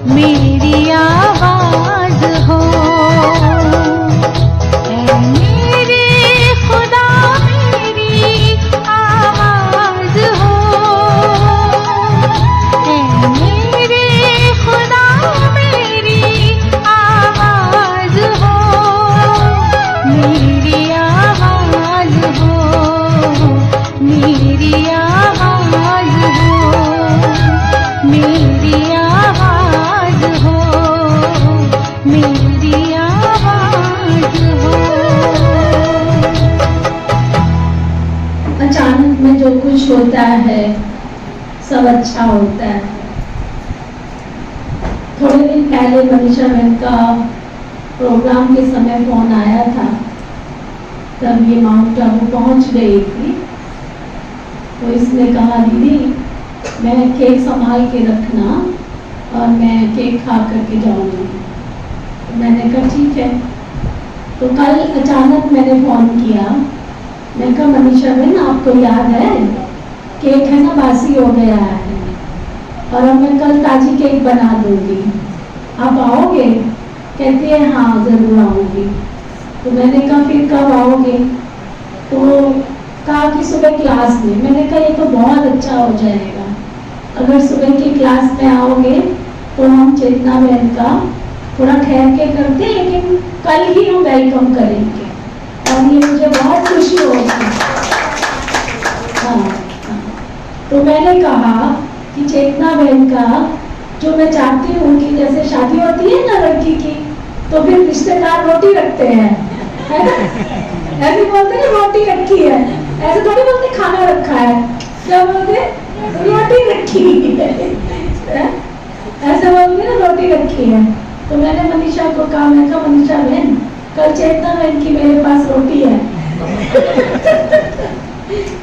मेरी आवाज हो, ऐ मेरे खुदा मेरी आवाज हो, ऐ मेरे खुदा मेरी आवाज हो, मेरी आवाज हो, मेरी आवाज हो, मेरी आवाज हो, मेरी आवाज हो। अचानक में जो कुछ होता है सब अच्छा होता है। थोड़े दिन पहले मनीषा बहन का प्रोग्राम के समय फोन आया था, तब ये माउंट आबू पहुंच गई थी। तो इसने कहा दीदी मैं केक संभाल के रखना और मैं केक खा करके जाऊंगी। तो मैंने कहा ठीक है। तो कल अचानक मैंने फोन किया, मैं कहा मनीषा बहन आपको याद है केक है ना बासी हो गया है और अब मैं कल ताजी केक बना दूंगी, आप आओगे? कहती है हाँ जरूर आऊंगी। तो मैंने कहा फिर कब आओगे? तो कहा कि सुबह क्लास में। मैंने कहा ये तो बहुत अच्छा हो जाएगा, अगर सुबह की क्लास में आओगे तो हम चेतना बहन का थोड़ा ठहर के करते, लेकिन कल ही हम वेलकम करेंगे और ये मुझे बहुत खुशी होगी। हाँ, तो मैंने कहा कि चेतना बहन का जो मैं चाहती हूँ कि जैसे शादी होती है ना लड़की की, तो फिर रिश्तेदार रोटी रखते हैं, है ना? ऐसे बोलते हैं रोटी रखी है, ऐसे थोड़ी बोलते खाना रखा है, क्या बोलते रोटी रखी है, ऐसे बोलते ना रोटी रखी है। तो मैंने मनीषा को कहा, मैं कहा मनीषा बहन कल चेतना बहन की मेरे पास रोटी है।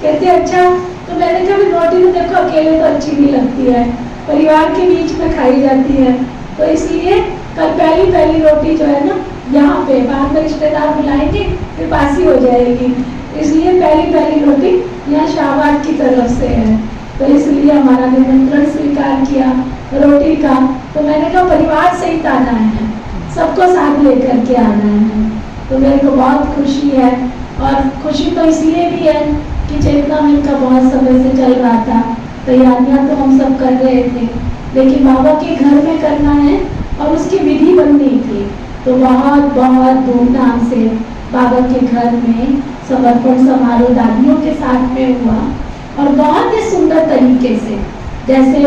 कहते अच्छा। तो मैंने कहा रोटी तो देखो अकेले तो अच्छी नहीं लगती है, परिवार के बीच में खाई जाती है, तो इसलिए कल पहली रोटी जो है ना यहाँ पे, बाद में रिश्तेदार बुलाएंगे फिर बासी हो जाएगी, इसलिए पहली रोटी यहाँ शाहबाद की तरफ से है। तो इसलिए हमारा निमंत्रण स्वीकार किया रोटी का। तो मैंने कहा परिवार सहित आना है, सबको साथ लेकर के आना है। तो मेरे को बहुत खुशी है, और खुशी तो इसलिए भी है कि चेतना में का बहुत समय से चल रहा था, तैयारियां तो हम सब कर रहे थे, लेकिन बाबा के घर में करना है और उसकी विधि बननी थी। तो बहुत धूमधाम से बाबा के घर में समर्पण समारोह दादियों के साथ में हुआ, और बहुत ही सुंदर तरीके से, जैसे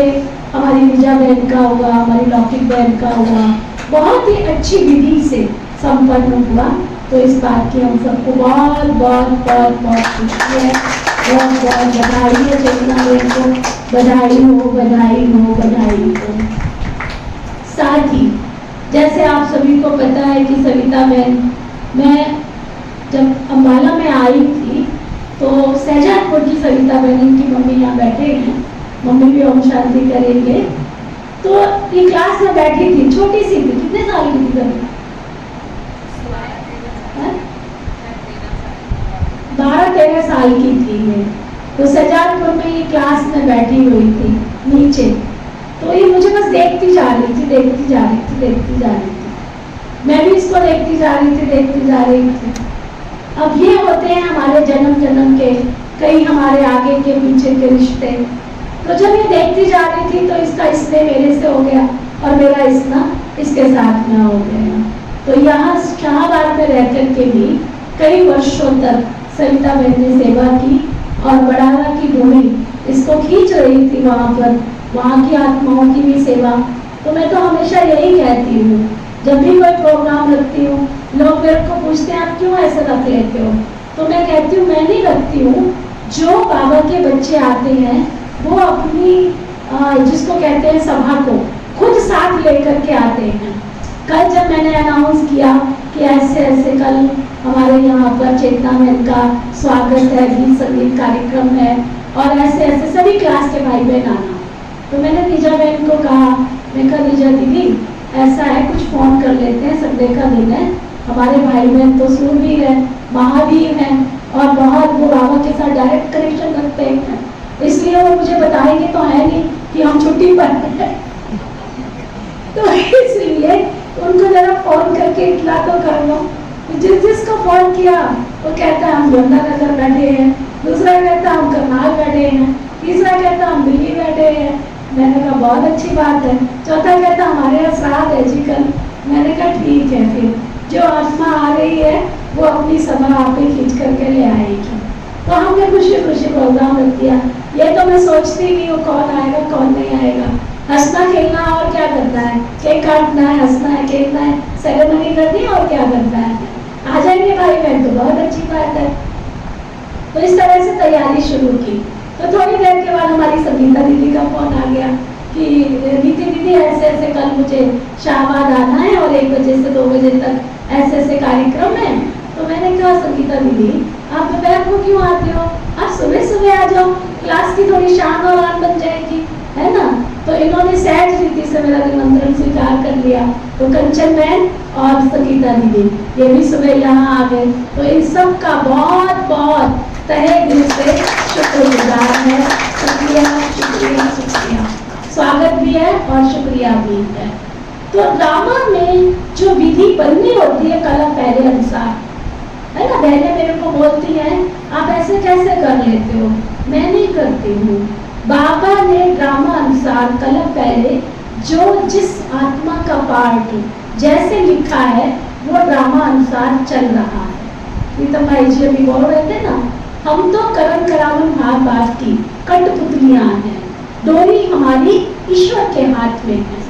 हमारी विजया बहन का हुआ, हमारी लौकिक बहन का हुआ, बहुत ही अच्छी विधि से संपन्न हुआ। तो इस बात की हम सबको बहुत खुशी है, बहुत बधाई है चेतना बहन को, बधाई हो, बधाई हो, बधाई हो। साथ ही जैसे आप सभी को पता है कि सविता बहन, मैं जब अम्बाला में आई थी तो सहजानपुर की सविता बहन की मम्मी यहाँ बैठे हैं, मम्मी भी ओम शांति करेंगे। तो ये क्लास में बैठी थी, छोटी सी थी, कितने साल की थी तभी? 12-13 साल की थी ये। तो सहजानपुर में ये क्लास में बैठी हुई थी नीचे, तो ये मुझे बस देखती जा रही थी। मैं भी इसको देखती जा रही थी। अब ये होते हैं हमारे जन्म के कई हमारे आगे के पीछे के रिश्ते। तो जब ये देखती जा रही थी तो इसका स्नेह मेरे से हो गया और मेरा स्नेह इसके साथ में हो गया। तो यहाँ शाहबाद में रह करके भी कई वर्षों तक सविता बहन ने सेवा की और बड़ाला की भूमि इसको खींच रही थी, वहाँ की आत्माओं की भी सेवा। तो मैं तो हमेशा यही कहती हूँ, जब भी कोई प्रोग्राम रखती हूँ, लोग मेरे को पूछते हैं आप क्यों ऐसे रख लेते हो? तो मैं कहती हूँ मैं नहीं रखती हूँ, जो बाबा के बच्चे आते हैं वो अपनी जिसको कहते हैं सभा को खुद साथ लेकर के आते हैं। कल जब मैंने अनाउंस किया कि ऐसे कल हमारे यहाँ पर चेतना बहन का स्वागत है, गीत संगीत कार्यक्रम है और ऐसे सभी क्लास के भाई बहन आना, तो मैंने निजा बहन को कहा, मैं कहा निजा दीदी ऐसा है कुछ फोन कर लेते हैं, संडे का दिन है, हमारे भाई बहन तो सूरवीर है, महावीर हैं और बहुत वो बाबा के साथ डायरेक्ट कनेक्शन रखते हैं, इसलिए वो मुझे बताएंगे तो है नहीं कि हम छुट्टी पर हैं। तो इसलिए उनको जरा फोन करके इतला तो कर लो। जिसको फोन किया वो कहता है हम यमुनानगर बैठे हैं, दूसरा कहता हम करनाल बैठे हैं, तीसरा कहता हम दिल्ली बैठे हैं। मैंने कहा बहुत अच्छी बात है। चौथा कहता हमारे यहाँ श्राद्ध है जी कल। मैंने कहा ठीक है, फिर जो आत्मा आ रही है वो अपनी सभा आप ही खींच करके ले आएगी। तो हमने खुशी खुशी प्रोग्राम रख दिया। ये तो मैं सोचती नहीं हूँ कौन आएगा कौन नहीं आएगा। हंसना खेलना और क्या करना है, केक काटना है, हंसना है, खेलना है, सेरेमनी करनी है और क्या करना है। आ जाएंगे भाई बहन तो बहुत अच्छी बात है। तो इस तरह से तैयारी शुरू की। तो थोड़ी देर के बाद हमारी संगीता दीदी का फोन आ गया कि नीति दीदी ऐसे ऐसे कल मुझे शाहबाद आना है और 1 बजे से 2 बजे तक ऐसे ऐसे कार्यक्रम है। तो मैंने कहा संगीता दीदी आप दोपहर को क्यों आते हो, आप सुबह सुबह आ जाओ, क्लास की थोड़ी शान और आन बन जाएगी, है ना। तो इन्होंने सहज रीति से मेरा निमंत्रण स्वीकार कर लिया। तो कंचन बहन और संगीता दीदी ये भी सुबह यहाँ आ गए। तो इन सब का बहुत बहुत तहे दिल से शुक्रगुजार है। शुक्रिया शुक्रिया शुक्रिया, स्वागत भी है और शुक्रिया भी है। तो ड्रामा में जो विधि बननी होती है कला पहले अनुसार, है ना। बहनें मेरे को बोलती हैं आप ऐसे कैसे कर लेते हो, मैं नहीं करती हूँ। बाबा ने ड्रामा अनुसार कला पहले जो जिस आत्मा का पार्ट जैसे लिखा है वो ड्रामा अनुसार चल रहा है। प्रीतम भाई जी अभी बोल रहे थे ना, हम तो करण करावन हाथ बात की कठपुतलियां हैं, डोरी हमारी ईश्वर के हाथ में है।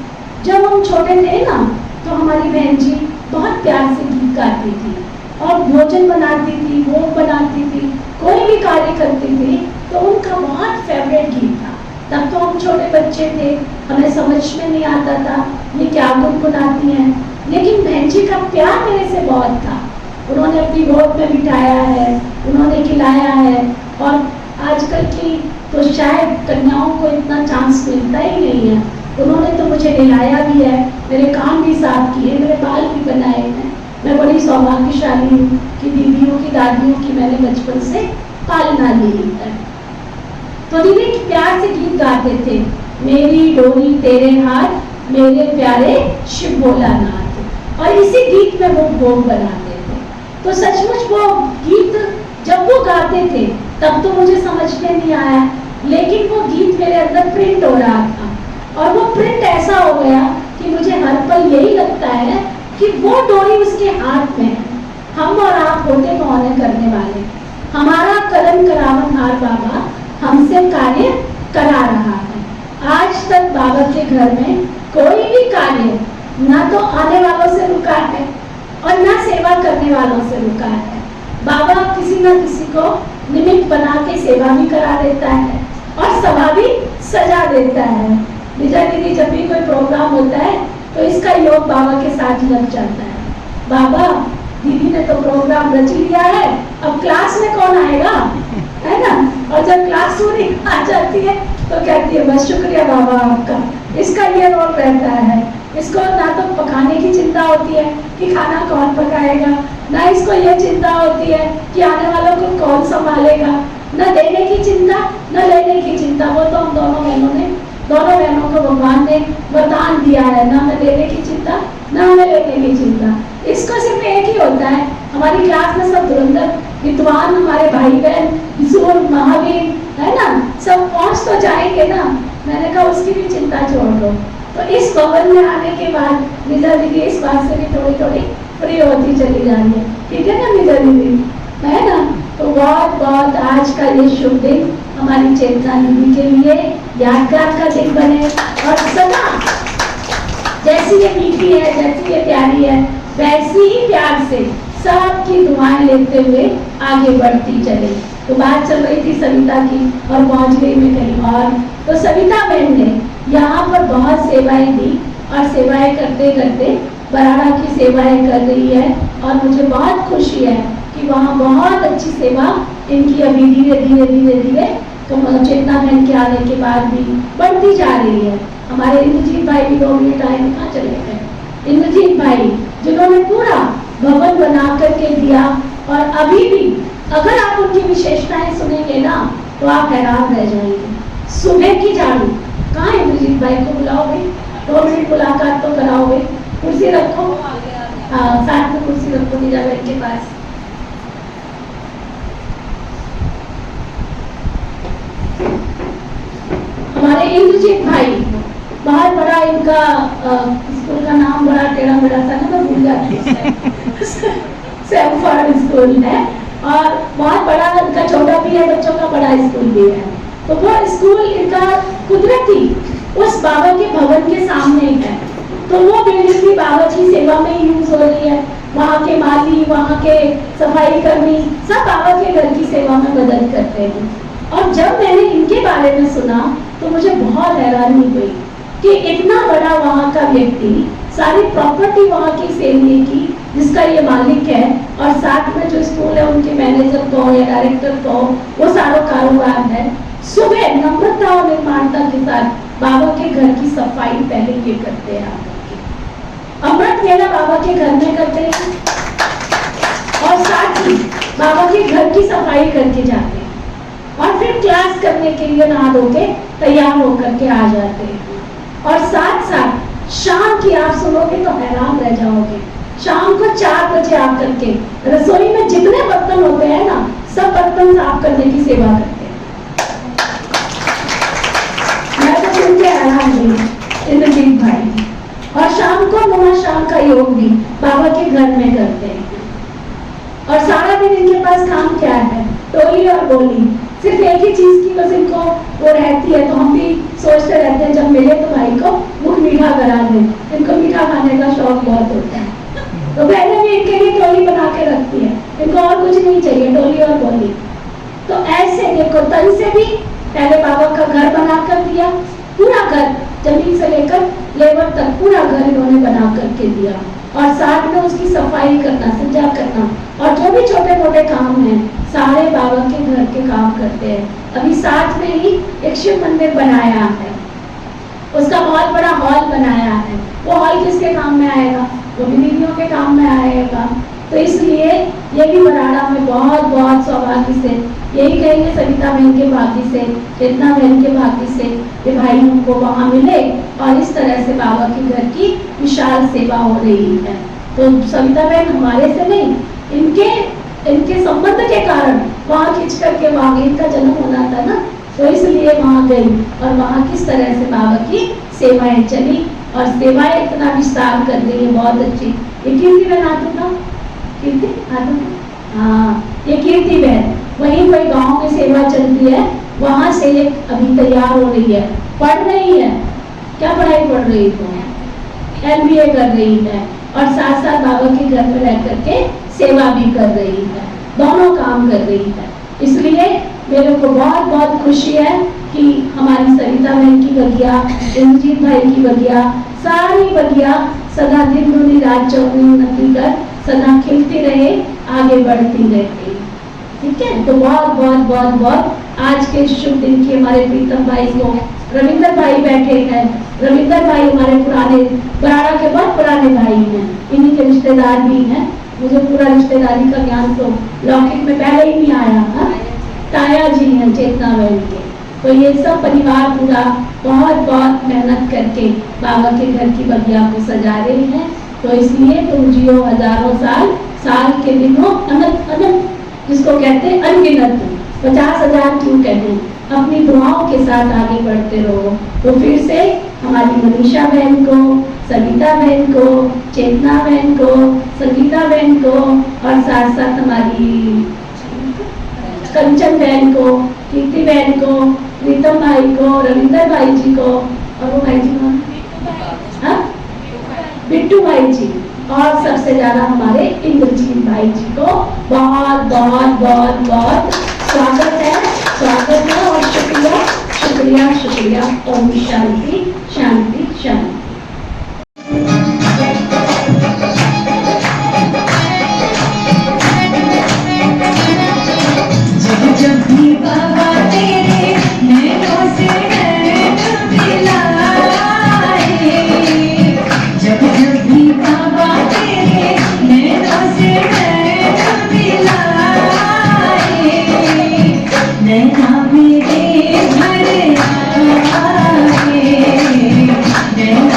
जब हम छोटे थे ना तो हमारी बहन जी बहुत प्यार से गीत गाती थी और भोजन बनाती थी, भोग बनाती थी, कोई भी कार्य करती थी तो उनका बहुत फेवरेट गीत था। तब तो हम छोटे बच्चे थे, हमें समझ में नहीं आता था ये क्या गुनगुनाती हैं, लेकिन बहन जी का प्यार मेरे से बहुत था। उन्होंने अपनी गोद में बिठाया है, उन्होंने खिलाया है। और आजकल की तो शायद कन्याओं को इतना चांस मिलता ही नहीं है। उन्होंने तो मुझे नहलाया भी है, मेरे कान भी साफ किए, मेरे बाल भी बनाए हैं। मैं बड़ी सौभाग्यशाली हूँ कि दीदियों की दादियों की मैंने बचपन से पालना ली है। तो दीदी प्यार से गीत गाते थे, मेरी डोरी तेरे हाथ, मेरे प्यारे शिव भोलानाथ, और इसी गीत में वो भोग बनाते थे। तो सचमुच वो गीत जब वो गाते थे तब तो मुझे समझ में नहीं आया, लेकिन वो गीत मेरे अंदर प्रिंट हो रहा था और वो प्रिंट ऐसा हो गया कि मुझे हर पल यही लगता है कि वो डोरी उसके हाथ में है। हम और आप होते कौन है करने वाले, हमारा करण करावन हार बाबा हमसे कार्य करा रहा है। आज तक बाबा के घर में कोई भी कार्य ना तो आने वालों से रुका है और ना सेवा करने वालों से रुका है। बाबा किसी न किसी को निमित्त बना के सेवा भी करा देता है और सभा भी सजा देता है। विजय दीदी जब भी कोई प्रोग्राम होता है तो इसका योग बाबा के साथ लग जाता है। बाबा दीदी ने तो प्रोग्राम रच लिया है, अब क्लास में कौन आएगा, है ना। और जब क्लास पूरी आ जाती है तो कहती है बस शुक्रिया बाबा आपका। इसका ये रोल रहता है, इसको ना तो पकाने की चिंता होती है कि खाना कौन पकाएगा, ना इसको ये चिंता होती है कि आने वालों को कौन संभालेगा, ना देने की चिंता न लेने की चिंता। वो तो हम दोनों बहनों को भगवान ने वरदान दिया है, ना हमें देने की चिंता ना हमें लेने की चिंता। इसको सिर्फ एक ही होता है, हमारी क्लास में सब धुरंधर विद्वान हमारे भाई बहन जोर महावीर है ना, सब पहुंच तो जाएंगे ना। मैंने कहा उसकी भी चिंता छोड़ दो। तो इस भवन में आने के बाद निजा दीदी इस बात से भी थोड़ी थोड़ी फ्री होती चली जा रही है, ठीक है ना निजा दीदी, है ना। तो बहुत बहुत आज का ये शुभ दिन हमारी चेतना दीदी के लिए यादगार का दिन बने और सदा जैसी ये मीठी है, जैसी ये प्यारी है, वैसी ही प्यार से सबकी दुआएं लेते हुए आगे बढ़ती चले। तो बात चल रही थी सविता की और पहुंच गई मैं कहीं और। तो सविता बहन ने यहाँ पर बहुत सेवाएं दी और सेवाएं करते करते बराड़ा की सेवाएं कर रही है और मुझे बहुत खुशी है कि वहाँ बहुत अच्छी सेवा इनकी अभी धीरे धीरे धीरे धीरे तो चेतना बहन के आने के बाद भी बढ़ती जा रही है। हमारे इंद्रजीत भाई भी 2 मिनट आए, कहाँ चले गए इंद्रजीत भाई, जिन्होंने पूरा भवन बना करके दिया। और अभी भी अगर आप उनकी विशेषताएं सुनेंगे ना तो आप हैरान रह जाएंगे। सुबह की झाड़ू, कहाँ इंद्रजीत भाई को बुलाओ भाई, 2 मिनट मुलाकात तो कराओगे। कुर्सी रखो, हाँ साथ में कुर्सी रखो नीरा बहन के पास। हमारे इंद्रजीत भाई, बहुत बड़ा इनका स्कूल का नाम बड़ा टेढ़ा मेढ़ा था ना, मैं भूल जाती हूँ। सैमफोर्ड स्कूल है और बहुत बड़ा इनका छोटा भी है, बच्चों का बड़ा स्कूल भी है। तो वो स्कूल इनका कुदरती उस बाबा के भवन के सामने ही है। तो वो बिल्डिंग भी बाबा की सेवा में यूज हो रही है। वहाँ के माली, वहाँ के सफाई कर्मी सब बाबा के घर की सेवा में मदद करते हैं। और जब मैंने इनके बारे में सुना तो मुझे बहुत हैरानी हुई कि इतना बड़ा वहाँ का व्यक्ति सारी प्रॉपर्टी वहाँ की सेवने की जिसका ये मालिक है, और साथ में जो स्कूल है उनके मैनेजर को या डायरेक्टर को वो सारा कारोबार है। सुबह नम्रता और निर्माणता के साथ बाबा के घर की सफाई पहले ये करते हैं। अमृत मेला बाबा के घर में करते हैं और साथ ही बाबा के घर की सफाई करके जाते हैं और फिर क्लास करने के लिए नहा धो के तैयार होकर के आ जाते हैं। और साथ साथ शाम की आप सुनोगे तो हैरान रह जाओगे, शाम को 4 बजे आकर के रसोई में जितने बर्तन होते हैं ना, सब बर्तन साफ करने की सेवा करते हैं। मैं तो सुन के हैरान हुई इंद्रजीत भाई। और शाम को नमाज शाम का योग भी बाबा के घर में करते हैं। और सारा दिन इनके पास काम क्या है? टोली और बोली, सिर्फ एक ही चीज की बस इनको वो रहती है। तो हम भी सोचते रहते हैं जब मिले तो भाई को मुख मीठा करा दे, इनको मीठा खाने का शौक बहुत होता है। तो पहले भी इनके लिए टोली बना के रखती है, इनको और कुछ नहीं चाहिए, टोली और बोली। तो ऐसे देखो तन से भी पहले बाबा का घर बना कर दिया, पूरा घर जमीन से लेकर लेबर तक पूरा घर इन्होंने बना करके दिया। और साथ में उसकी सफाई करना, सजा करना और जो भी छोटे मोटे काम हैं सारे बाबा के घर के काम करते हैं। अभी साथ में ही एक शिव मंदिर बनाया है, उसका बहुत बड़ा हॉल बनाया है। वो हॉल किसके काम में आएगा? वो भी दीदियों के काम में आएगा। तो इसलिए ये भी बराड़ा में बहुत बहुत सौभाग्य से, यही कहेंगे सविता बहन के भाग्य से, चेतना बहन के भाग्य से ये भाई हमको वहाँ मिले और इस तरह से बाबा के घर की विशाल सेवा हो रही है। तो सविता बहन हमारे से नहीं, इनके संबंध के कारण वहाँ खींच करके वहाँ इनका जन्म होना था ना, तो इसलिए वहाँ गई और वहाँ किस तरह से बाबा की सेवाएं चली और सेवाएं इतना विस्तार कर रही है, बहुत अच्छी। ये कीर्ति बहन आती था, कीर्ति आती, हाँ ये कीर्ति बहन वहीं कोई गांव में सेवा चलती है, वहां से ये अभी तैयार हो रही है, पढ़ रही है। क्या पढ़ाई पढ़ रही है? MBA कर रही है और साथ साथ बाबा के घर में रह करके सेवा भी कर रही है, दोनों काम कर रही है। इसलिए मेरे को बहुत बहुत खुशी है कि हमारी सविता बहन की बगिया, इंद्रजीत भाई की बगिया, सारी बगिया सदा दिन दूनी रात चौगुनी उन्नति कर सदा खिलती रहे, आगे बढ़ती रहे। ठीक है, तो बहुत बहुत बहुत बहुत आज के शुभ दिन की हमारे प्रीतम भाई को, रविंदर भाई बैठे हैं। रविंदर भाई हमारे पुराने बराड़ा के बहुत पुराने भाई हैं, इन्हीं के रिश्तेदार भी हैं। मुझे पूरा रिश्तेदारी का ज्ञान तो लौकिक में पहले ही नहीं आया। हाँ, ताया जी हैं चेतना बहन के। तो ये सब परिवार पूरा बहुत बहुत मेहनत करके बाबा के घर की बगिया को सजा रहे हैं। तो इसलिए तुम जियो हजारों साल, साल के दिनों अनंत अनंत, जिसको कहते हैं अनगिनत, 50,000 क्यों कहते हैं। अपनी दुआओं के साथ आगे बढ़ते रहो। तो फिर से हमारी मनीषा बहन को, सविता बहन को, चेतना बहन को, संगीता बहन को और साथ साथ हमारी कंचन बहन को, कीर्ति बहन को, प्रीतम भाई को, रविंदर भाई जी को और वो भाई जी को, हाँ बिट्टू भाई जी, और सबसे ज्यादा हमारे इंद्रजीत भाई जी को बहुत बहुत बहुत बहुत स्वागत है और शुक्रिया शुक्रिया शुक्रिया। ओम शांति शांति शांति। जब भी बाबा तेरे नैनों से नैन मिलाए, जब भी बाबा तेरे नैनों से नैन मिलाए, नैना मेरे भर आए, नैना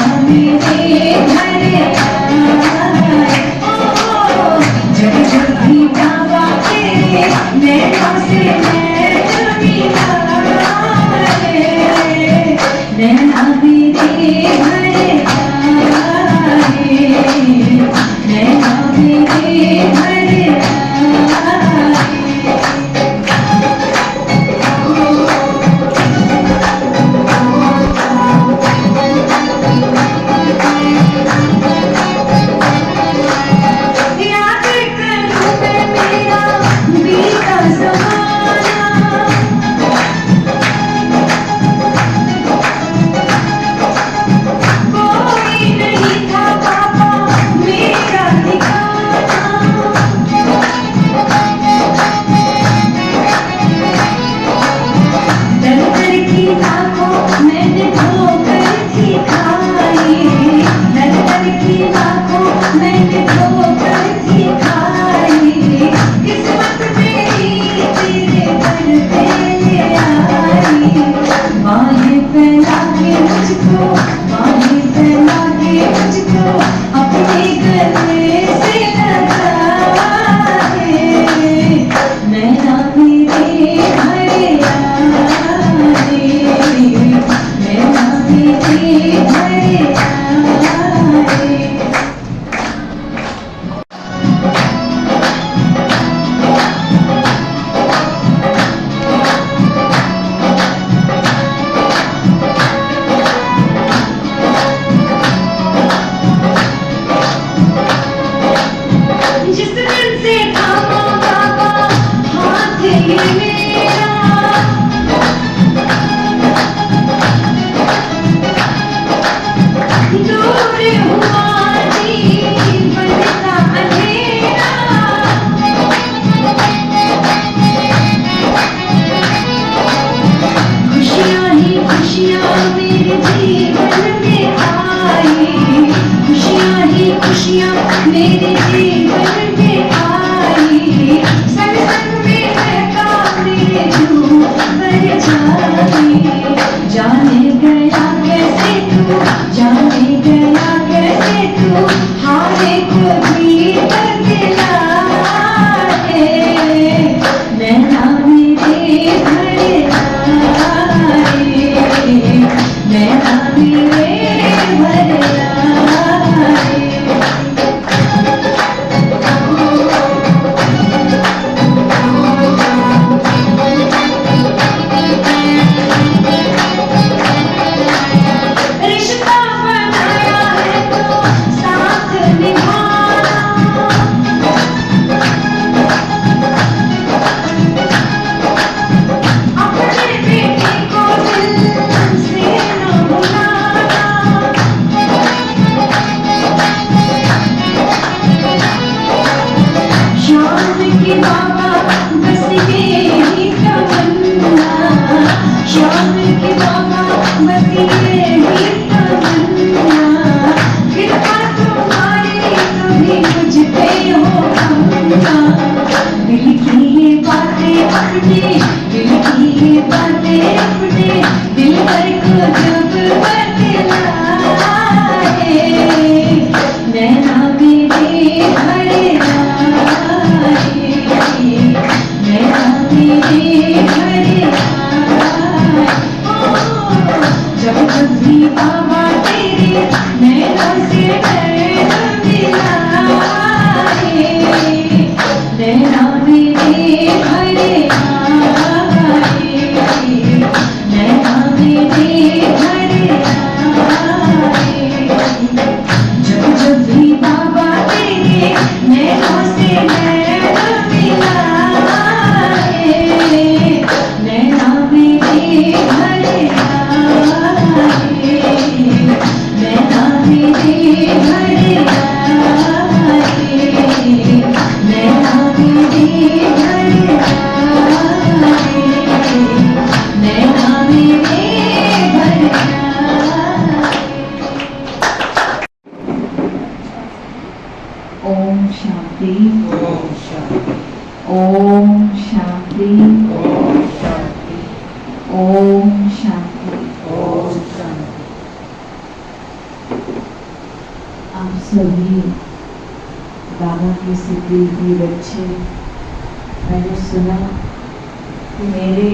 हुआ जीवन का अंधेरा, खुशियाँ ही खुशियाँ मेरे जीवन में आई, खुशियाँ ही खुशियाँ मेरे जीवन में आई, संग संग में बहका मेरे झूम पर जाई, जाने गया कैसे तू, जाने गया कैसे तू, हारे को जीत दिलाए, नैना मेरे भरे आए, नैना मेरे भरे आए। रिश्ता बनाया है तो साथ निभाना, अपने बेटे को दिल से न भुलाना, शाम की बाबा बस यही तमन्ना, शाम की बाबा बस यही तमन्ना, कृपा तुम्हारी कभी मुझ पे हो अम्मा, दिल की ये बातें अपने, दिल की ये बातें अपने दिल पर को जब बतलाए, नैना मेरे भरे आए, नैना मेरे भरे आए। ओ, जब जब भी बाबा तेरे नैनों से नैन मिलाए, नैना मेरे भरे आए, नैना मेरे भरे आए, जब जब भी बाबा तेरे नैनों से नैन मिलाए, नैना मेरे भरे आए, नैना मेरे भरे आए, नैना मेरे भरे आए, नैना मेरे भरे आए। ओम शांति, ओम शांति, ओम शांति, ओम शांति, ओम शांति। ओम शांति। आप सभी बाबा के सिद्धि बच्चे, मैंने सुना कि मेरे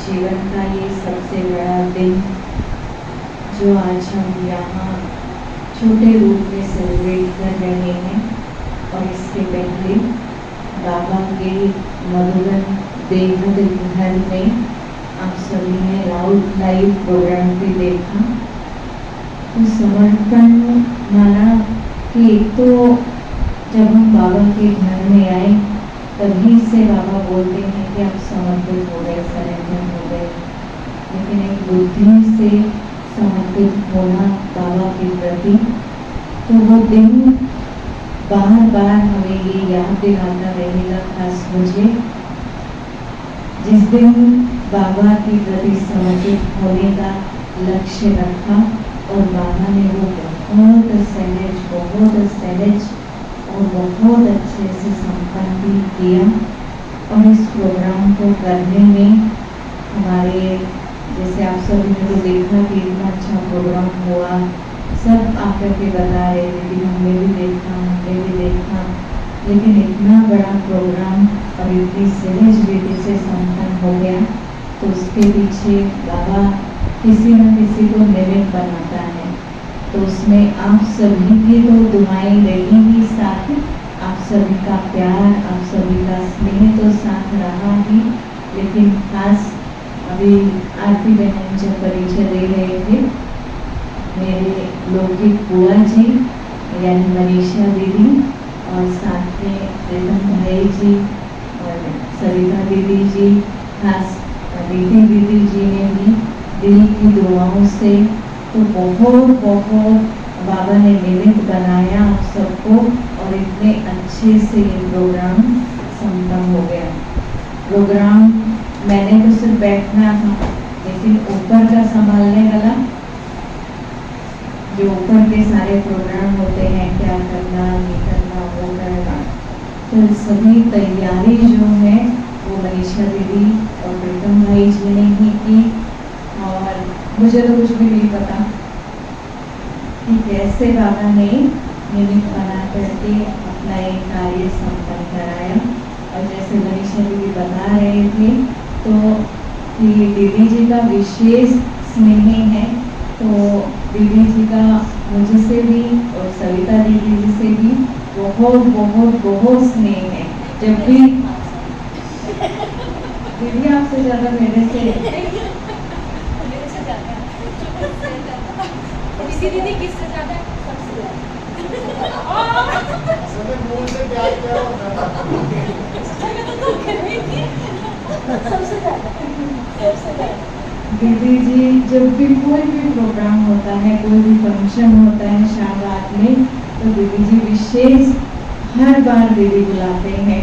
जीवन का ये सबसे बड़ा दिन जो आज हम यहाँ छोटे रूप में सेलिब्रेट कर रहे हैं, और इसके पहले बाबा के मधुबन बेहद घर में आप सभी ने लाइव प्रोग्राम भी देखा। तो समर्पण माना कि एक तो जब हम बाबा के घर में आए तभी से बाबा बोलते हैं कि आप समर्पित हो गए, सरेंडर हो गए, लेकिन एक बुद्धि से समर्पित होना बाबा के प्रति, तो वो दिन बार बार हमें ये याद दिलाता रहेगा, खास मुझे, जिस दिन बाबा के प्रति समर्पित होने का लक्ष्य रखा और बाबा ने वो बहुत सहज और बहुत अच्छे से संपन्न भी किया। और इस प्रोग्राम को करने में हमारे, जैसे आप सभी ने तो देखा कि इतना अच्छा प्रोग्राम हुआ, सब आकर के बता रहे थे कि हमने भी देखा, लेकिन इतना बड़ा प्रोग्राम और इतनी सहज विधि से संपन्न हो गया, तो उसके पीछे बाबा किसी न किसी को निमित्त बनाता है। तो उसमें आप सभी की तो दुआएं रहेंगी साथ, आप सभी का प्यार, आप सभी का स्नेह तो साथ रहा ही, लेकिन खास अभी आरती बहन जब परिचय दे रहे थे, मेरे लौकिक बुआ जी यानी मनीषा दीदी, और साथ में प्रीतम भाई जी और सरिता दीदी जी, खास दीदी जी ने भी दिल की दुआओं से तो बहुत बाबा ने निमित्त बनाया आप सबको और इतने अच्छे से ये प्रोग्राम संपन्न हो गया। प्रोग्राम मैंने तो सिर्फ बैठना था, लेकिन ऊपर का संभालने वाला, जो ऊपर के सारे प्रोग्राम होते हैं, क्या करना नहीं करना वो करना, तो सभी तैयारी जो है वो मनीषा दीदी और प्रीतम भाई जी ने ही की। और मुझे तो कुछ भी नहीं पता कि कैसे बाबा ने निमित्त बना करके अपना एक कार्य संपन्न कराया। और जैसे मनीषा दीदी बता रहे थे तो कि दीदी जी का विशेष स्नेह है, तो दीदी जी का मुझसे भी और सविता दीदी जी से भी बहुत बहुत बहुत स्नेह है। जब भी दीदी आपसे ज़्यादा मेरे से दीदी किससे ज्यादा? सबसे ज्यादा। दीदी जी जब भी कोई भी प्रोग्राम होता है, कोई भी फंक्शन होता है शाम रात में, तो दीदी जी विशेष हर बार दीदी बुलाते हैं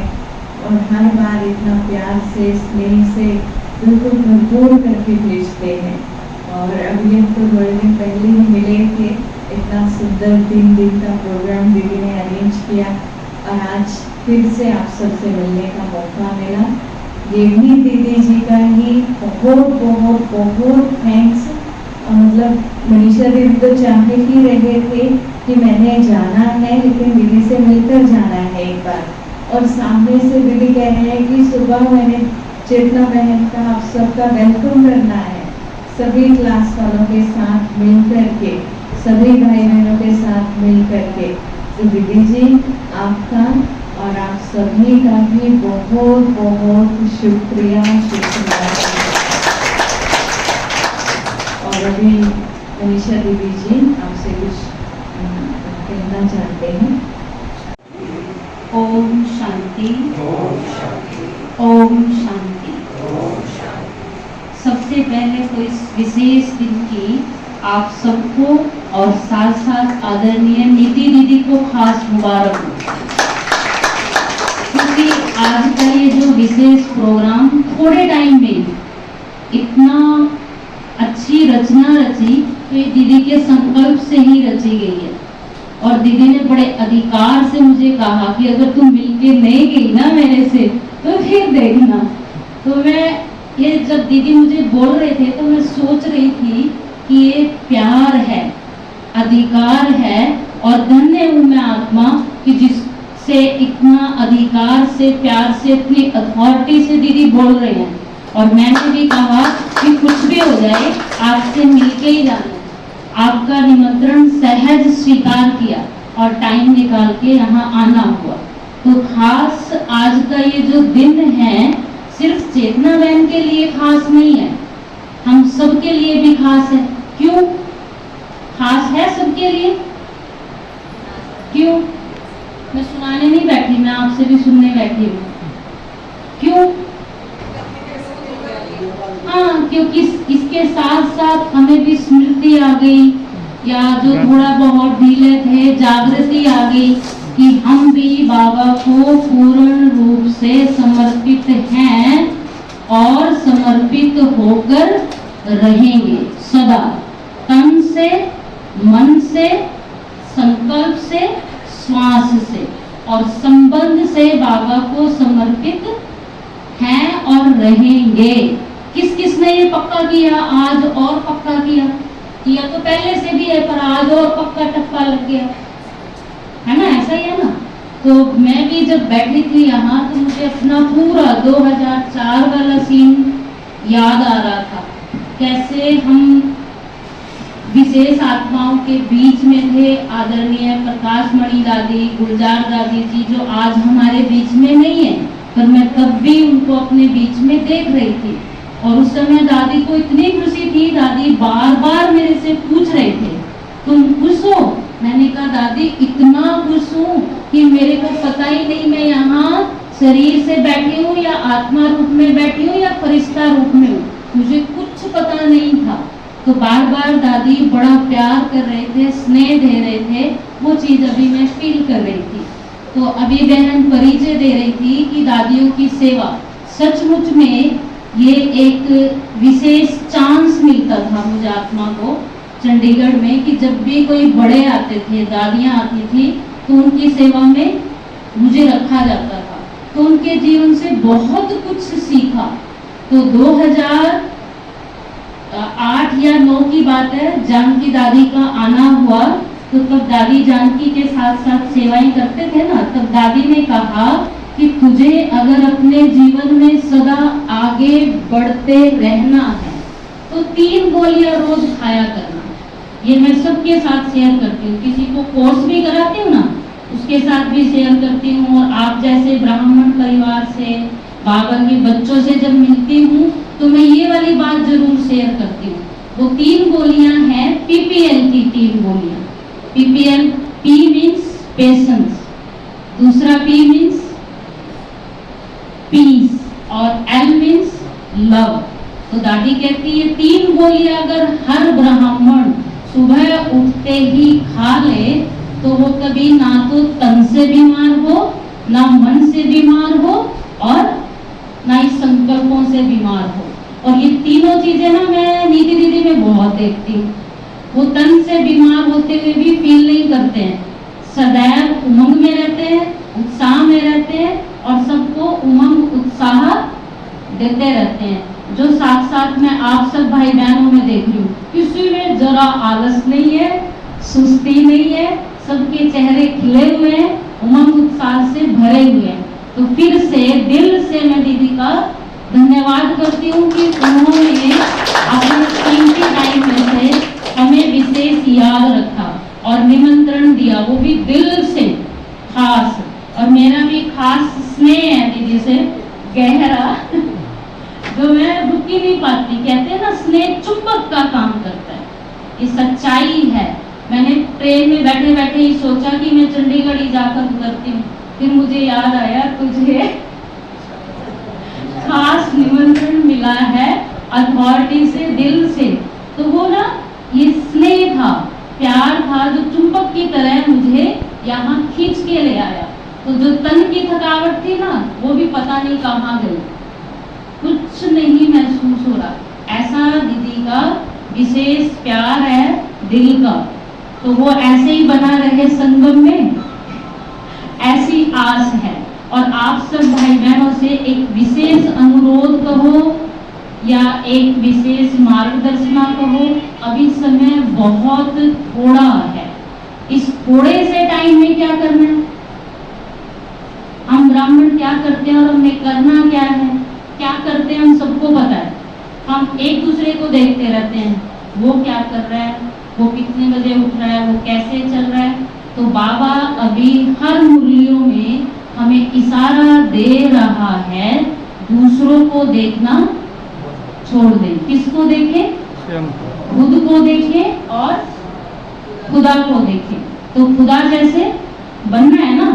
और हर बार इतना प्यार से स्नेह से बिल्कुल भरपूर करके भेजते हैं। और अभी हम तो थोड़े दिन पहले ही मिले थे, इतना सुंदर 3 दिन का प्रोग्राम दीदी ने अरेंज किया और आज फिर से आप सबसे मिलने का मौका मिला। ये भी दीदी जी का ही बहुत बहुत बहुत थैंक्स। मतलब मनीषा दीदी तो चाहे ही रहे थे कि मैंने जाना है, लेकिन दीदी से मिलकर जाना है एक बार। और सामने से दीदी कह रहे हैं कि सुबह मैंने चेतना बहन का आप सबका वेलकम करना है, सभी क्लास वालों के साथ मिल करके, सभी भाई बहनों के साथ मिल करके। तो दीदी जी आपका और आप सभी का भी बहुत बहुत शुक्रिया शुक्रिया। और अभी मनीषा दीदी जी आपसे कुछ कहना चाहते हैं। ओम शांति, ओम शांति। सबसे पहले तो इस विशेष दिन की आप सबको और साथ साथ आदरणीय नीति दीदी को खास मुबारक हो, क्योंकि आज का ये जो विशेष प्रोग्राम थोड़े टाइम में इतना अच्छी रचना रची, तो ये दीदी के संकल्प से ही रची गई है। और दीदी ने बड़े अधिकार से मुझे कहा कि अगर तुम मिलके नहीं गई ना मेरे से तो फिर देखना। तो मैं ये जब दीदी मुझे बोल रहे थे तो मैं सोच रही थी कि ये प्यार है, अधिकार है, और धन्य हूँ मैं आत्मा कि जिससे इतना अधिकार से, प्यार से, इतनी अथॉरिटी से दीदी बोल रहे हैं। और मैंने भी कहा कि कुछ भी हो जाए आपसे मिलके ही जाना। आपका निमंत्रण सहज स्वीकार किया और टाइम निकाल के यहाँ आना हुआ। तो खास आज का ये जो दिन है सिर्फ चेतना बहन के लिए खास नहीं है, हम सबके लिए भी खास है। क्यों खास है सबके लिए? क्यों? मैं सुनाने नहीं बैठी, मैं आपसे भी सुनने बैठी हूँ। क्यों? हाँ, क्योंकि इसके साथ साथ हमें भी स्मृति आ गई, या जो थोड़ा बहुत ढीले थे जागृति आ गई कि हम भी बाबा को पूर्ण रूप से समर्पित हैं और समर्पित होकर रहेंगे सदा, तन से, मन से, संकल्प से, श्वास से और संबंध से बाबा को समर्पित हैं और रहेंगे। किस किस ने ये पक्का किया? आज और पक्का किया तो पहले से भी है, पर आज और पक्का टप्पा लग गया है ना, ऐसा ही है ना। तो मैं भी जब बैठी थी यहाँ तो मुझे अपना पूरा 2004 वाला सीन याद आ रहा था, कैसे हम विशेष आत्माओं के बीच में थे। आदरणीय प्रकाश मणि दादी, गुलजार दादी जी जो आज हमारे बीच में नहीं है, पर मैं तब भी उनको अपने बीच में देख रही थी। और उस समय दादी को इतनी खुशी थी, दादी बार बार मेरे से पूछ रहे थे तुम खुश हो? मैंने कहा दादी इतना खुश हूँ कि मेरे को पता ही नहीं मैं यहाँ शरीर से बैठी हूँ या आत्मा रूप में बैठी हूँ या फरिश्ता रूप में हूँ, मुझे कुछ पता नहीं था। तो बार बार दादी बड़ा प्यार कर रहे थे, स्नेह दे रहे थे, वो चीज अभी मैं फील कर रही थी। तो अभी बहन परिचय दे रही थी कि दादियों की सेवा सचमुच में ये एक विशेष चांस मिलता था मुझे आत्मा को चंडीगढ़ में, कि जब भी कोई बड़े आते थे, दादियाँ आती थी, तो उनकी सेवा में मुझे रखा जाता था। तो उनके जीवन से बहुत कुछ सीखा। तो 2008 या 9 की बात है, जानकी दादी का आना हुआ। तो तब दादी जानकी के साथ साथ सेवाएं करते थे ना, तब दादी ने कहा कि तुझे अगर अपने जीवन में सदा आगे बढ़ते रहना है तो 3 गोलियां रोज खाया करना। ये मैं सबके साथ शेयर करती हूँ, किसी को कोर्स भी कराती हूँ ना, उसके साथ भी शेयर करती हूँ। और आप जैसे ब्राह्मण परिवार से, बाबा के बच्चों से जब मिलती हूँ तो मैं ये वाली बात जरूर शेयर करती हूँ। वो 3 गोलियां हैं, PPL की 3 गोलियां। PPL, P मीन्स पेशेंस, दूसरा P मीन्स पीस और L मीन्स लव। तो दादी कहती है 3 गोलियां अगर हर ब्राह्मण सुबह उठते ही खा ले तो वो कभी ना तो तन से बीमार हो, ना मन से बीमार हो, और ना ही संकल्पों से बीमार हो। और ये तीनों चीजें ना मैं नीति दीदी में बहुत देखती हूँ। वो तन से बीमार होते हुए भी फील नहीं करते हैं, सदैव उमंग में रहते हैं, उत्साह में रहते हैं और सबको उमंग उत्साह देते रहते हैं। जो साथ साथ में आप सब भाई बहनों में देख रही हूँ, किसी में जरा आलस नहीं है, सुस्ती नहीं है, सबके चेहरे खिले हुए हैं, उमंग उत्साह से भरे हुए हैं। तो फिर से दिल से मैं दीदी का धन्यवाद करती हूँ कि उन्होंने अपने कीमती टाइम में से हमें विशेष याद रखा और निमंत्रण दिया, वो भी दिल से खास। और मेरा भी खास स्नेह है दीदी से, गहरा, जो मैं रुक ही नहीं पाती। कहते हैं ना, स्नेह चुंबक का काम करता है, ये सच्चाई है। मैंने ट्रेन में बैठे बैठे ही सोचा कि मैं चंडीगढ़ ही जाकर उतरती हूँ, फिर मुझे याद आया तुझे खास निमंत्रण मिला है अथॉरिटी से, दिल से। तो वो ना ये स्नेह था, प्यार था, जो चुंबक की तरह मुझे यहाँ खींच के ले आया। तो जो तन की थकावट थी ना, वो भी पता नहीं कहाँ गई, कुछ नहीं महसूस हो रहा। ऐसा दीदी का विशेष प्यार है दिल का। तो वो ऐसे ही बना रहे संगम में, ऐसी आस है। और आप सब भाई बहनों से एक विशेष अनुरोध कहो या एक विशेष मार्गदर्शना कहो, अभी समय बहुत थोड़ा है। इस थोड़े से टाइम में क्या करना है, हम ब्राह्मण क्या करते हैं और हमें करना क्या है, क्या करते हैं हम सबको पता है। हम एक दूसरे को देखते रहते हैं, वो क्या कर रहा है, वो कितने बजे उठ रहा है, वो कैसे चल रहा है। तो बाबा अभी हर मुरलियों में हमें इशारा दे रहा है, दूसरों को देखना छोड़ दें। किसको देखें? खुद को देखें और खुदा को देखें। तो खुदा जैसे बनना है ना,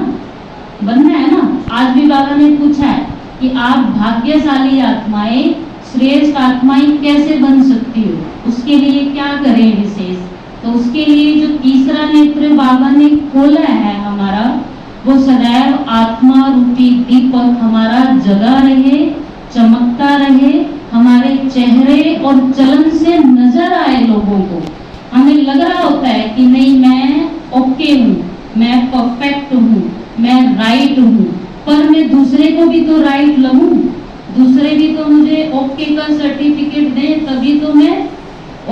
बनना है ना। आज भी बाबा ने पूछा है कि आप भाग्यशाली आत्माएं, श्रेष्ठ आत्माएं कैसे बन सकती हो, उसके लिए क्या करें विशेष। तो उसके लिए जो तीसरा नेत्र बाबा ने खोला है हमारा, वो सदैव आत्मा रूपी दीपक हमारा जगा रहे, चमकता रहे, हमारे चेहरे और चलन से नजर आए लोगों को। हमें लग रहा होता है कि नहीं, मैं ओके हूँ, मैं परफेक्ट हूँ, मैं राइट हूँ, पर मैं दूसरे को भी तो राइट लगूं, दूसरे भी तो मुझे ओके का सर्टिफिकेट दें, तभी तो मैं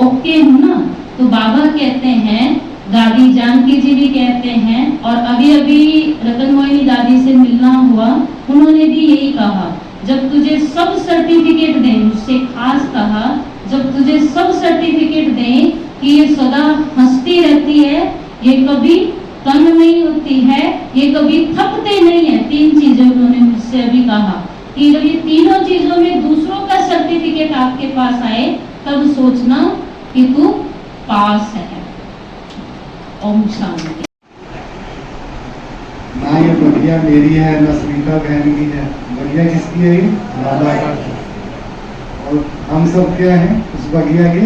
ओके हूँ ना। तो बाबा कहते हैं, दादी जानकी जी भी कहते हैं, और अभी अभी रतन मोहिनी दादी से मिलना हुआ, उन्होंने भी यही कहा, जब तुझे सब सर्टिफिकेट दें, मुझसे खास कहा, जब तुझे सब सर्टिफिकेट दें कि ये सदा हंसती रहती है, ये कभी तंग नहीं होती है, ये कभी थकते नहीं है। 3 चीजें उन्होंने मुझसे अभी कहा कि जब ये तीनों चीजों में दूसरों का सर्टिफिकेट आपके पास आए, तब सोचना कि तू पास है। ओम शांति। ना ये बगिया मेरी है, ना सुनीता बहन की है, बगिया किसकी है? ये बाबा का। और हम सब क्या हैं उस बगिया के?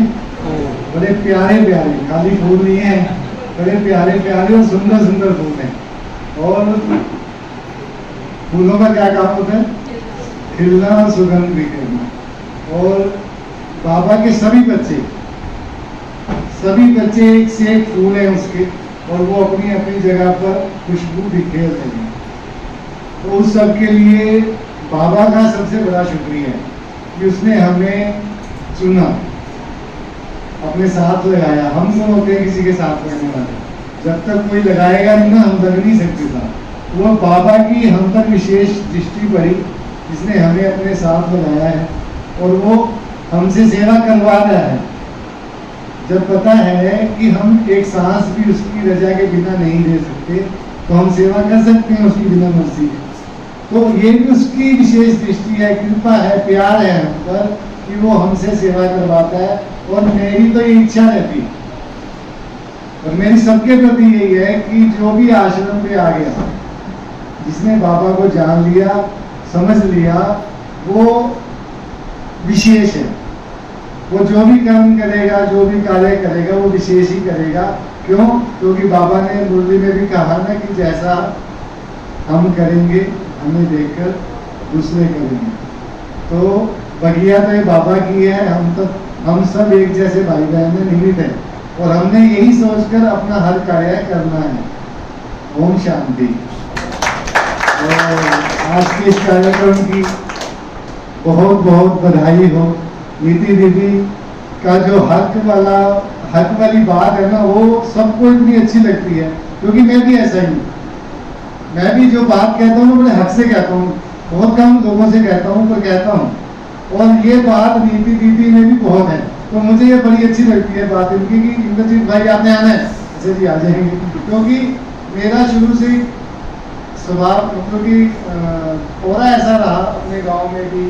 बड़े प्यारे प्यारे, खाली फूल नहीं है, बड़े प्यारे प्यारे और सुंदर सुंदर फूल हैं। और फूलों का क्या काम होता है? खिलना और सुगंध बिखेरना। और बाबा के सभी बच्चे एक से एक फूल हैं उसके, और वो अपनी अपनी जगह पर खुशबू बिखेर रहे हैं। तो उस सब के लिए बाबा का सबसे बड़ा शुक्रिया है कि उसने हमें चुना, अपने साथ लगाया। हम तो होते हैं किसी के साथ रहने वाले, जब तक कोई लगाएगा नहीं ना, हम लग नहीं सकते साथ। वो बाबा की हम तक विशेष दृष्टि पड़ी, जिसने हमें अपने साथ लगाया है, और वो हमसे सेवा करवा रहा है। जब पता है कि हम एक सांस भी उसकी रजा के बिना नहीं दे सकते, तो हम सेवा कर सकते हैं उसकी बिना मर्जी के। तो ये भी उसकी विशेष दृष्टि है, कृपा है, प्यार है हम पर कि वो हमसे सेवा करवाता है। और मेरी तो ये इच्छा रहती है, और मेरी सबके प्रति यही है कि जो भी आश्रम पे आ गया, जिसने बाबा को जान लिया, समझ लिया, वो विशेष है। वो जो भी कर्म करेगा, जो भी कार्य करेगा, वो विशेष ही करेगा। क्यों? क्योंकि बाबा ने मुरली में भी कहा ना कि जैसा हम करेंगे, हमें देखकर दूसरे करेंगे। तो बगिया तो ये बाबा की है, हम सब एक जैसे भाई बहन में निमित्त है, और हमने यही सोचकर अपना हर कार्य करना है। ओम शांति। और आज के इस कार्यक्रम की बहुत बहुत बधाई हो। नीति दीदी का जो हक वाली बात है ना, वो सबको इतनी अच्छी लगती है, क्योंकि मैं भी ऐसा ही हूँ। मैं भी जो बात कहता हूँ बड़े हक से कहता हूँ, बहुत कम लोगों से कहता हूँ, पर कहता हूँ। और ये बात नीति दीदी में भी बहुत है, तो मुझे ये बड़ी अच्छी लगती है बात इनकी कि इंद्रजीत भाई आपने आना है। अच्छा जी, आ जाएंगे। क्योंकि मेरा शुरू से स्वभाव, मतलब कि और ऐसा रहा अपने गांव में भी,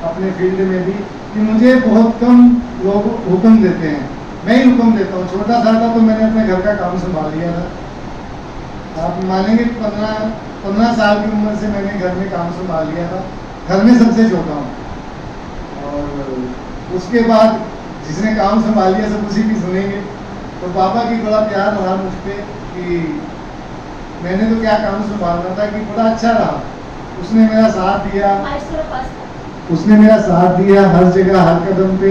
अपने फील्ड में भी, कि मुझे बहुत कम लोग हुक्म देते हैं, मैं ही हुक्म देता हूँ। छोटा सा था तो मैंने अपने घर का काम संभाल लिया था। आप मानेंगे 15 साल की उम्र से मैंने घर में काम संभाल लिया था। घर में सबसे छोटा हूँ। और उसके बाद जिसने काम संभाल लिया सब उसी की सुनेंगे। तो बाबा की बड़ा प्यार रहा मुझ पर कि मैंने तो क्या काम संभालना था, कि बड़ा अच्छा रहा। उसने मेरा साथ दिया, हर जगह, हर कदम पे।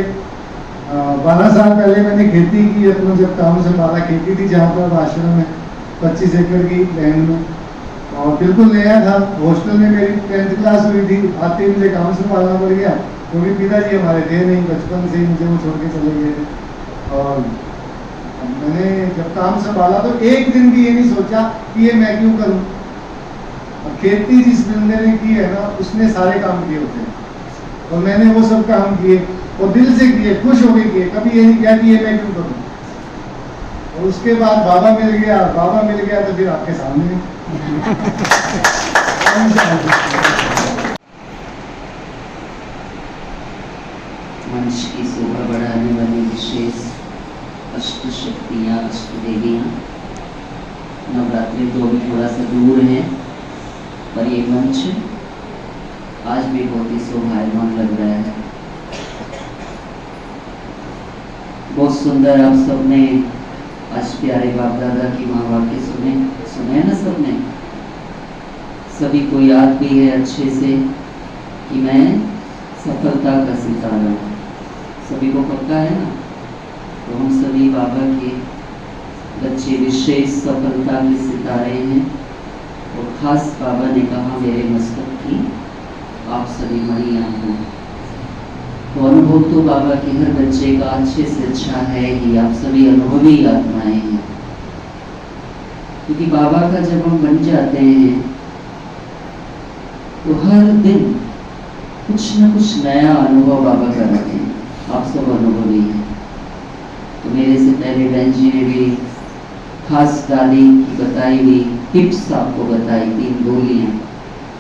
12 साल पहले मैंने खेती की, अपना जब काम संभाला, खेती थी जहाँ पर आश्रम है, 25 एकड़ की लैंड में, और बिल्कुल नया था। हॉस्टल में मेरी 10th क्लास हुई थी, आते ही मुझे काम संभालना पड़ गया, क्योंकि पिताजी हमारे थे नहीं, बचपन से ही मुझे वो छोड़ के चले गए थे। और मैंने जब काम संभाला तो एक दिन भी ये नहीं सोचा कि ये मैं क्यों करूं। और खेती जिस बंदे ने की है ना, उसने सारे काम किए होते हैं, और मैंने वो सब काम किए, और दिल से किए, खुश होके किए। कभी ये नहीं किया कि ये मैं क्यों करूं। और उसके बाद बाबा मिल गया तो फिर आपके सामने। मंच की शोभा बढ़ाने वाली विशेष अष्ट शक्तियाँ, अष्ट देवियाँ। नवरात्रि तो अभी थोड़ा सा दूर है, पर ये मंच आज भी बहुत ही शोभायमान लग रहा है। बहुत सुंदर आप सबने आज प्यारे बाप दादा की महावाक्य सुने ना सबने। सभी को याद भी है अच्छे से कि मैं सफलता का सितारा हूँ। सभी को पक्का है ना? तो हम सभी बाबा के बच्चे विशेष सफलता के सितारे हैं। और खास बाबा ने कहा मेरे मस्तक की आप सभी मणियाँ हो। तो अनुभव तो बाबा के हर बच्चे का अच्छे से अच्छा है कि आप सभी अनुभवी आत्माएं हैं। क्योंकि बाबा का जब हम बन जाते हैं तो हर दिन कुछ न कुछ नया अनुभव बाबा कराते हैं। आप सब अनुभवी हैं। तो मेरे से पहले बहन जी ने भी खास दादी की बताई हुई टिप्स आपको बताई, 3 गोलियां,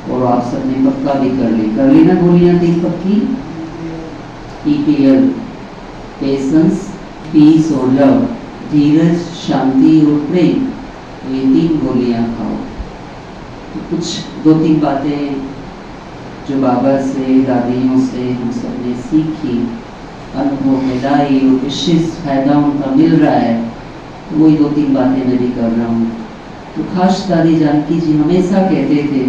और आप सबने पक्का भी कर ली ना गोलियां 3 पक्की। EPL, पेशेंस, पीस और लव, धीरज, शांति और प्रेम। तो ये 3 गोलियां खाओ। तो कुछ 2-3 बातें जो बाबा से, दादियों से हम सबने सीखी, अनुभव मिला, ये विशेष फायदा उनका मिल रहा है, तो वही 2-3 बातें मैं भी कर रहा हूँ। तो खास दादी जानकी जी हमेशा कहते थे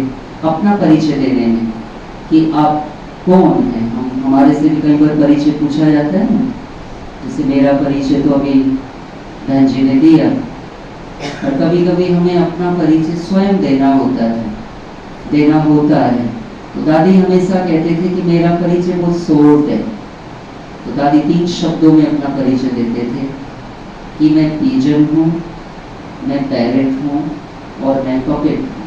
अपना परिचय देने में कि आप कौन हैं। हमारे से भी कई बार परिचय पूछा जाता है ना, जैसे मेरा परिचय तो अभी बहन जी ने दिया, और कभी कभी हमें अपना परिचय स्वयं देना होता है। तो दादी हमेशा कहते थे कि मेरा परिचय बहुत शॉर्ट है। तो दादी 3 शब्दों में अपना परिचय देते थे कि मैं पिजन हूँ, मैं पैरेट हूँ और मैं पपेट हूँ।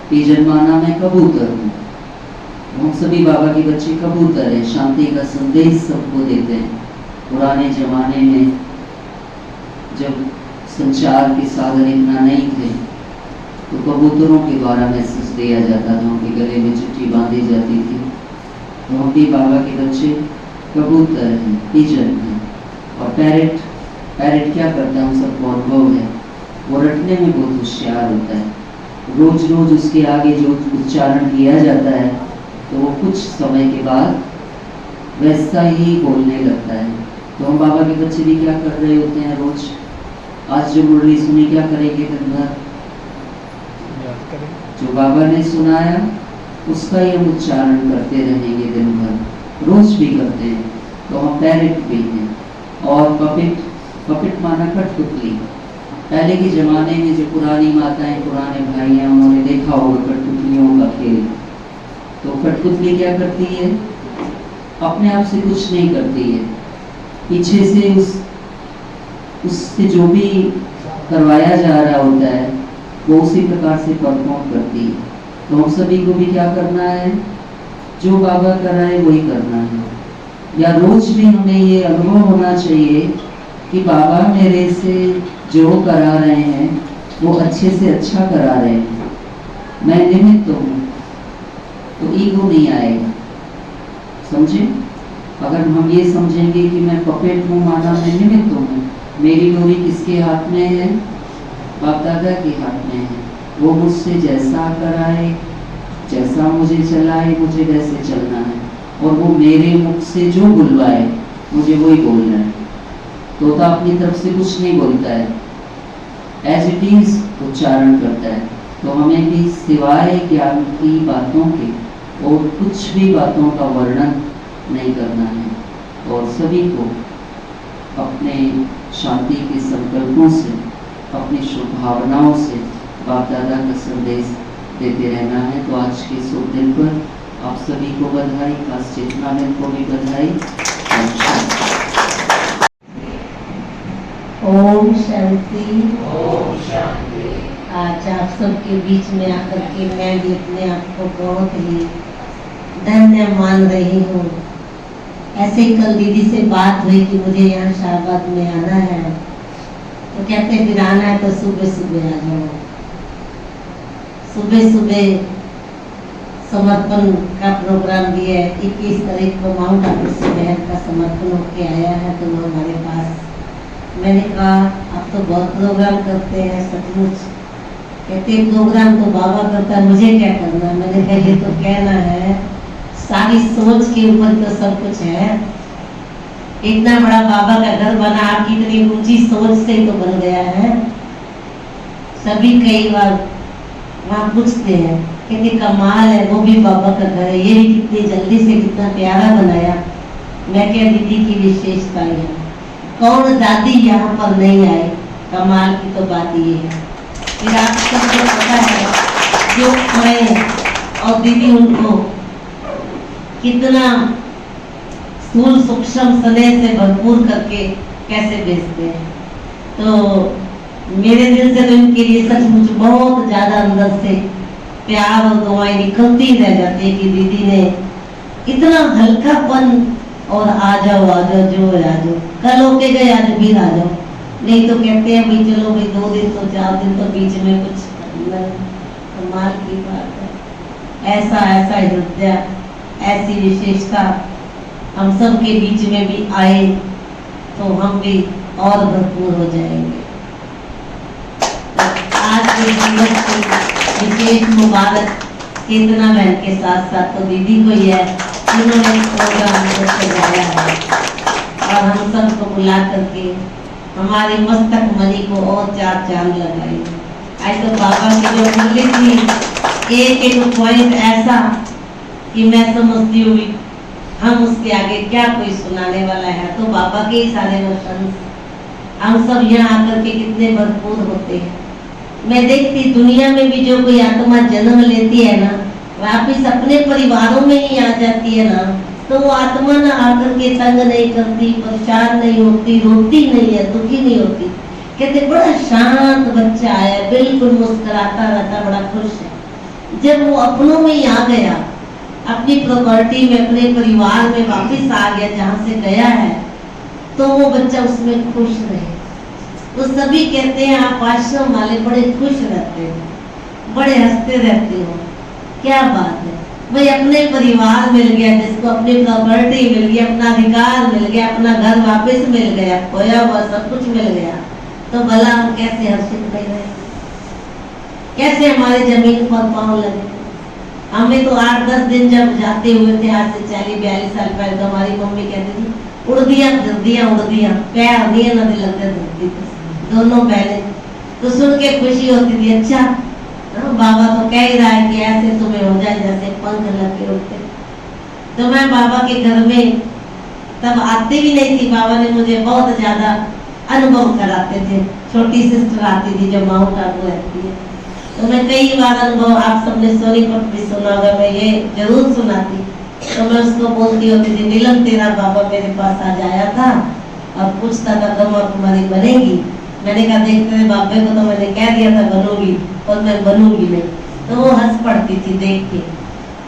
पिजन माना मैं कबूतर हूँ। हम सभी बाबा के बच्चे कबूतर हैं, शांति का संदेश सबको देते हैं। पुराने जमाने में जब संचार के साधन इतना नहीं थे तो कबूतरों के द्वारा मैसेज दिया जाता था, उनके गले में चिट्ठी बांधी जाती थी। तो हम भी बाबा के बच्चे कबूतर हैं, पिजन हैं। और पैरेट क्या करता है, हम सबको अनुभव है, वो रटने में बहुत होशियार होता है। रोज रोज उसके आगे जो उच्चारण किया जाता है तो वो कुछ समय के बाद वैसा ही बोलने लगता है। तो हम बाबा के बच्चे भी क्या कर रहे होते हैं, रोज आज जो मुरली सुनी क्या करेंगे, दिन भर जो बाबा ने सुनाया उसका ही हम उच्चारण करते रहेंगे दिन भर, रोज भी करते हैं। तो हम पैरेट भी हैं। और पपेट माना कठपुतली। पहले के जमाने में जो पुरानी माताएं, पुराने भाई हैं, उन्होंने देखा होगा कठपुतलियों का खेल। तो कठपुतली क्या करती है, अपने आप से कुछ नहीं करती है, पीछे से उससे जो भी करवाया जा रहा होता है वो उसी प्रकार से परफॉर्म करती है। तो हम सभी को भी क्या करना है, जो बाबा कराए वही करना है। या रोज भी हमें ये अनुभव होना चाहिए कि बाबा मेरे से जो करा रहे हैं वो अच्छे से अच्छा करा रहे हैं, मैं निमित्त हूँ। तो ईगो नहीं आएगा, समझे। अगर हम ये समझेंगे कि मैं पपेट हूँ, माना मैं निमित्त हूँ, मेरी डोरी किसके हाथ में है, बाप दादा के हाथ में है। वो मुझसे जैसा कराए, जैसा मुझे चलाए, मुझे वैसे चलना है। और वो मेरे मुख से जो बुलवाए मुझे वही बोलना है। तोता अपनी तरफ से कुछ नहीं बोलता है, एज इट इज उच्चारण करता है। तो हमें भी सिवाय ज्ञान की बातों के और कुछ भी बातों का वर्णन नहीं करना है। और सभी को अपने शांति के संकल्पों से, अपनी शुभ भावनाओं से बाप दादा का संदेश देते रहना है। तो आज के शुभ दिन पर आप सभी को बधाई, खास चेतना में को भी बधाई। ओम शांति। आज आप सबके बीच में आकर के मैं भी अपने आप को बहुत ही धन्य मान रही हूँ। ऐसे ही कल दीदी से बात हुई कि मुझे यहाँ शाहबाद में आना है, तो कहते फिर आना है तो सुबह सुबह आ जाओ। सुबह सुबह समर्पण का प्रोग्राम भी है। 21 तारीख को माउंट आबू से बहन का समर्पण होके आया है तो वो हमारे पास। मैंने कहा आप तो बहुत प्रोग्राम करते हैं, सचमुच। कहते प्रोग्राम तो बाबा करता है, मुझे क्या करना। मैंने कहा ये तो कहना है, सारी सोच के ऊपर तो सब कुछ है। इतना बड़ा बाबा का घर बना, आपकी इतनी ऊंची सोच से तो बन गया है। सभी कई बार वहाँ पूछते हैं, कहते कमाल है, वो भी बाबा का घर है, ये भी कितनी जल्दी से कितना प्यारा बनाया। मैं क्या दीदी की विशेषता है, कौन दादी यहाँ पर नहीं आई, कमाल की तो बात ये है। फिर आप सबको पता है जो मैं और दीदी उनको कितना स्थूल सूक्ष्म स्नेह से भरपूर करके कैसे भेजते हैं। तो मेरे दिल से तो इनके लिए सचमुच बहुत ज्यादा अंदर से प्यार और दुआएं निकलती रह जाती है कि दीदी ने इतना हल्कापन और आ जाओ जो आ जाओ, कल होके गए आज भी आ जाओ। नहीं तो कहते हैं भाई चलो भाई 2 दिन तो 4 दिन तो बीच में कुछ कमाल की बात है। ऐसा हृदय, ऐसी विशेषता हम सब के बीच में भी आए तो हम भी और भरपूर हो जाएंगे। तो आज के दिवस की विशेष मुबारक चेतना बहन के साथ साथ तो दीदी को ही है जिन्होंने इस प्रोग्राम को सजाया है और हम सबको बुला करके हमारे मस्तक मणि को और चार चांद लगाए। आज तो बाबा की जो मुरली थी एक एक पॉइंट ऐसा कि मैं समझती हूँ हम उसके आगे क्या कोई सुनाने वाला है। तो बाबा के ही सारे वचन हम सब यहाँ आकर के कितने भरपूर होते हैं। मैं देखती दुनिया में भी जो कोई आत्मा जन्म लेती है ना, वापिस अपने परिवारों में ही आ जाती है ना, तो वो आत्मा ना आकर के तंग नहीं करती, परेशान नहीं होती, रोती नहीं है, दुखी नहीं होती। कहते बड़ा शांत बच्चा है, बिल्कुल मुस्कुराता रहता, बड़ा खुश है। जब वो अपनों में ही आ गया, अपनी प्रॉपर्टी में, अपने परिवार में वापिस आ गया जहाँ से गया है, तो वो बच्चा उसमें खुश रहे। तो सभी कहते हैं आप आश्रम वाले बड़े खुश रहते हो, बड़े हंसते रहते हो। क्या बात है भाई, अपने परिवार मिल गया, जिसको अपनी प्रॉपर्टी मिल गई, अपना अधिकार मिल गया, अपना घर वापस मिल गया, खोया हुआ सब कुछ मिल गया, तो भला हम कैसे हर्षित नहीं रहे, कैसे हमारे जमीन पर पांव लगे। हमें तो 8-10 दिन जब जाते हुए थे, आज से 40-42 साल पहले, तो हमारी मम्मी कहती थी उड़ दिया पैर दिए न लगते धरती पे, दोनों बहने। तो सुन के खुशी होती थी, अच्छा बाबा तो कह ही रहा है कि ऐसे तुम्हें हो जाए जैसे पंख लग के उठते। तो मैं बाबा के घर में तब आती भी नहीं थी, बाबा ने मुझे बहुत ज्यादा अनुभव कराते थे। छोटी सिस्टर आती थी जो माउंट आबू रहती है, तो मैं कई बार अनुभव, आप सबने सोनीपत भी सुना होगा, मैं ये जरूर सुनाती। तो मैं उसको बोलती होती थी, नीलम तेरा बाबा मेरे पास आज आया था और पूछता था ब्रह्मा कुमारी बनेगी। मैंने कहा देखते बाबे को तो मैंने कह दिया था बनूंगी, और मैं बनूंगी नहीं। तो वो हंस पड़ती थी देख के।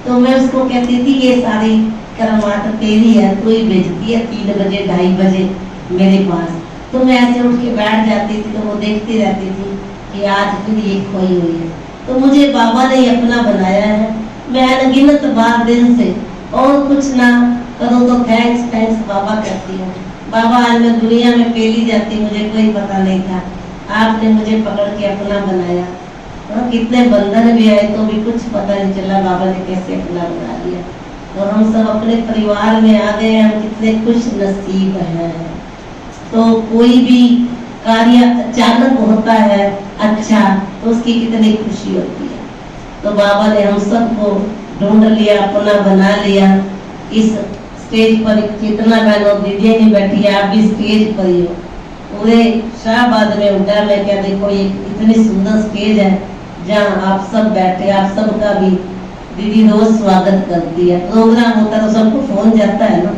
तो मैं उसको कहती थी ये सारी करमाट तेरी है, तू ही भेजती है 3 बजे 2:30 बजे मेरे पास। तो मैं ऐसे उठ के बैठ जाती थी, तो वो देखती रहती थी कि आज फिर ये खोई हुई है। तो मुझे बाबा ने अपना बनाया है। मैं अनगिनत बार दिन से और कुछ ना करूँ तो थैंक्स बाबा कहती हूँ। बाबा आज मैं दुनिया में फैली जाती, मुझे कोई पता नहीं था, आपने मुझे पकड़ के अपना बनाया। कितने बंधन भी आए तो भी कुछ पता नहीं चला बाबा ने कैसे अपना बना लिया। तो हम सब अपने परिवार में आ गए, हम कितने खुश नसीब हैं। तो कोई भी कार्य अचानक होता है अच्छा, तो उसकी कितनी खुशी होती है। तो बाबा ने हम सबको ढूंढ लिया, अपना बना लिया। इस स्टेज पर कितना बहनों दीदियाँ नहीं बैठी, आप भी स्टेज पर ही हो। पूरे शाहबाद में उठा, मैं क्या देखो ये इतनी सुंदर स्टेज है जहाँ आप सब बैठे, आप सबका भी दीदी रोज स्वागत करती है। प्रोग्राम होता है तो सबको फोन जाता है ना,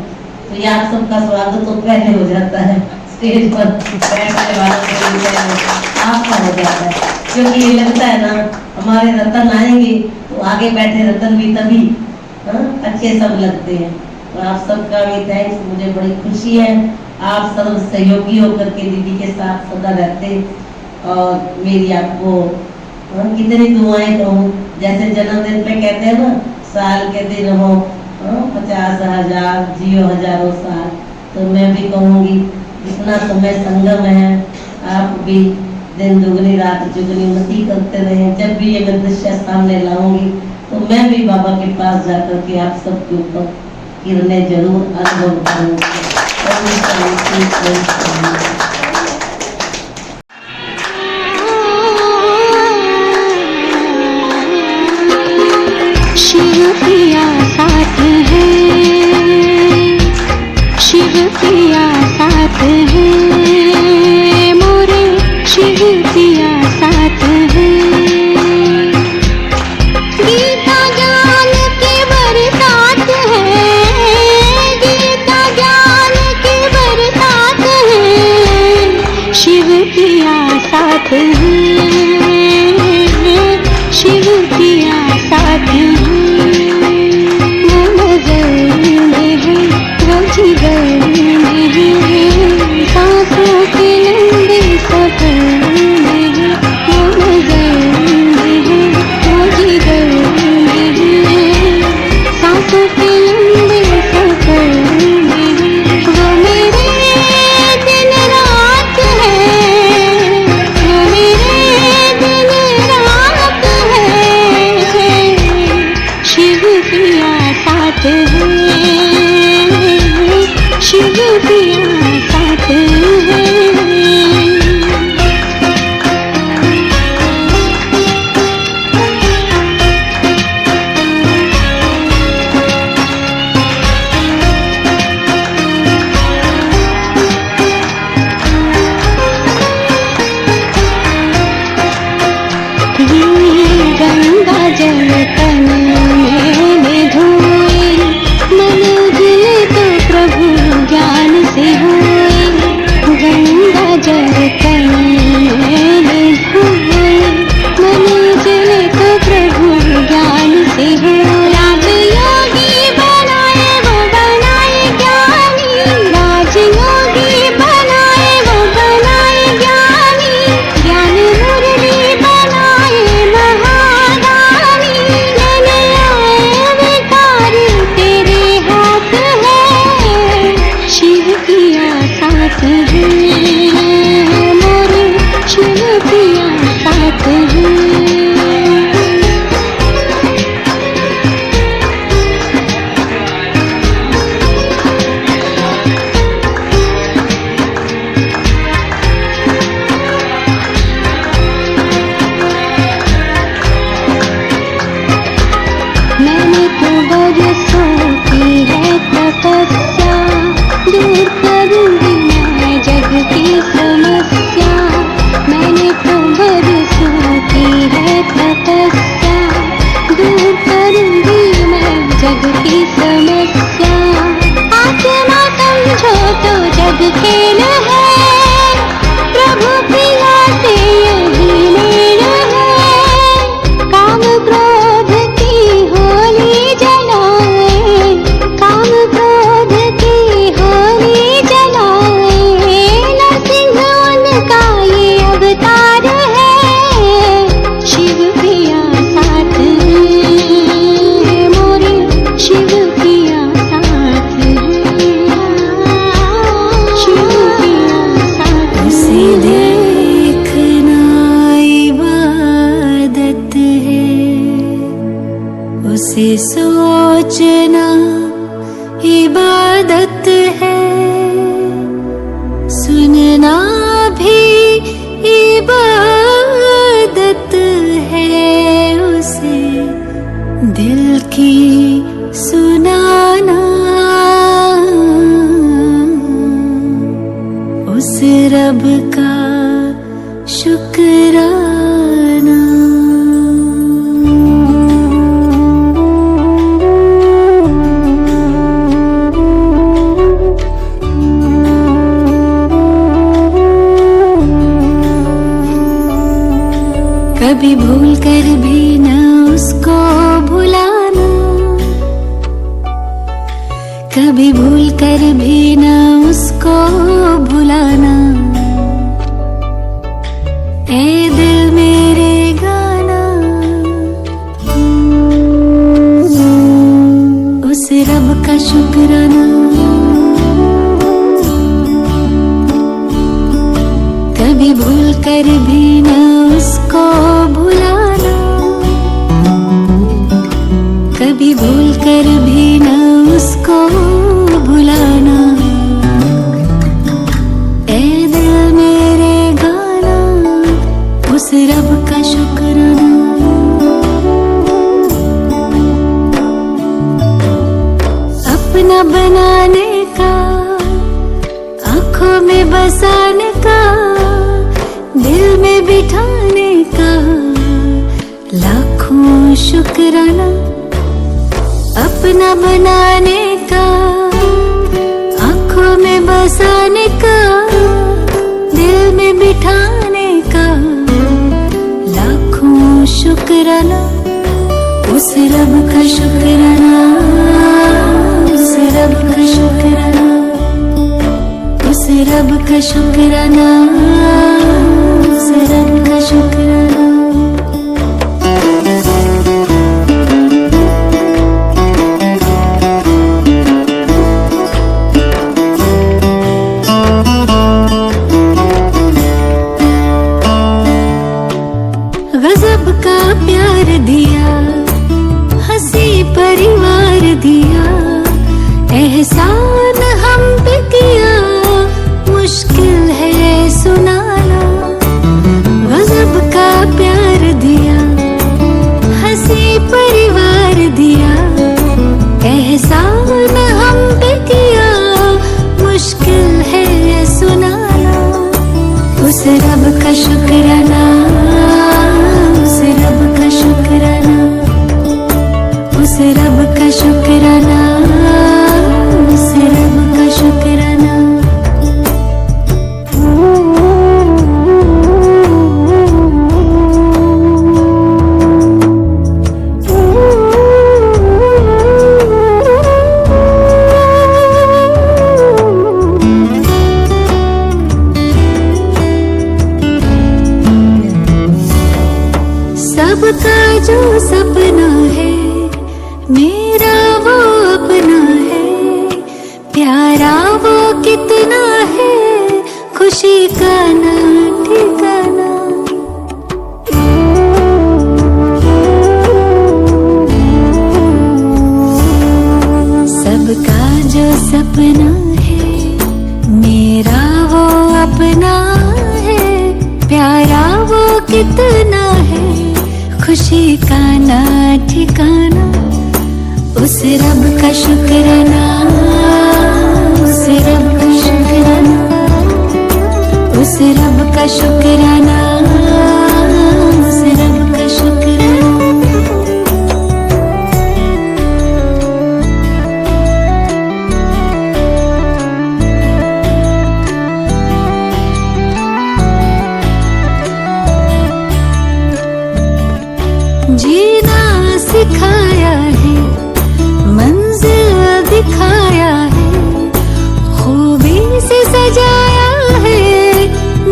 तो ये आप सबका स्वागत तो पहले हो जाता है, स्टेज पर बैठने वालों आपका हो जाता है। क्योंकि ये लगता है ना हमारे रतन आएंगे तो आगे बैठे रतन भी तभी अच्छे सब लगते हैं। तो आप सबका भी थैंक्स, मुझे बड़ी खुशी है आप सब सहयोगी होकर के दीदी के साथ सदा रहते। और मेरी आपको कितनी दुआएं कहूँ, जैसे जन्मदिन पे कहते हैं ना साल के दिन हो 50,000 जियो हजारों साल, तो मैं भी कहूँगी इतना समय संगम है, आप भी दिन दुगनी रात जुगनी उन्नति करते रहे। जब भी ये मैं दृश्य सामने लाऊंगी तो मैं भी बाबा के पास जाकर के आप सबके ऊपर किरणें जरूर अनुभव करूँगी। शिव पिया साथ है, शिव पिया साथ है, मोरे शिव पिया साथ है। गीता ज्ञान के बरसात है, गीता ज्ञान के बरसात है, शिव पिया साथ है, शिव पिया साथ है। उसे सोचना इबादत है, सुनना भी इबादत है, उसे दिल की सुनाना उस रब का शुक्राना। कभी भूल कर भी न उसको भुलाना, कभी भूल कर भी न उसको भुलाना। ए दिल मेरे गाना उस रब का शुक्राना। कभी भूल कर भी न उसको भुलाना, कभी भूल कर भी न उसको भुलाना। ए दिल मेरे गाना उस रब का शुक्राना। अपना बनाने का, आँखों में बसाने का, दिल में बिठाने का लाखों शुक्राना। अपना बनाने का, आँखों में बसाने का, दिल में बिठाने का लाखों शुक्राना। उस रब का शुक्राना, उस रब का शुक्राना, उस रब का शुक्राना, उस रब का शुक्राना। गजब का प्यार दिया, हंसी परिवार दिया, एहसान हम पे किया, मुश्किल है सुनाना। गजब का प्यार दिया, हंसी परिवार दिया, एहसान हम पे किया, मुश्किल है सुनाना। उस रब का शुक्राना, उस रब का शुक्राना, उस रब का शुक्राना, उस रब का शुक्राना। सबका जो सपना है मेरा वो अपना है, प्यारा वो कितना है, खुशी का ना ठिकाना। सबका जो सपना है मेरा वो अपना है, प्यारा वो कितना है, खुशी का ना ठिकाना। उस रब का शुक्राना, उस रब का शुक्राना, उस रब का शुक्राना, उस रब का शुक्राना। जीना सिखाया है, मंजिल दिखाया है, खूबी से सजाया है,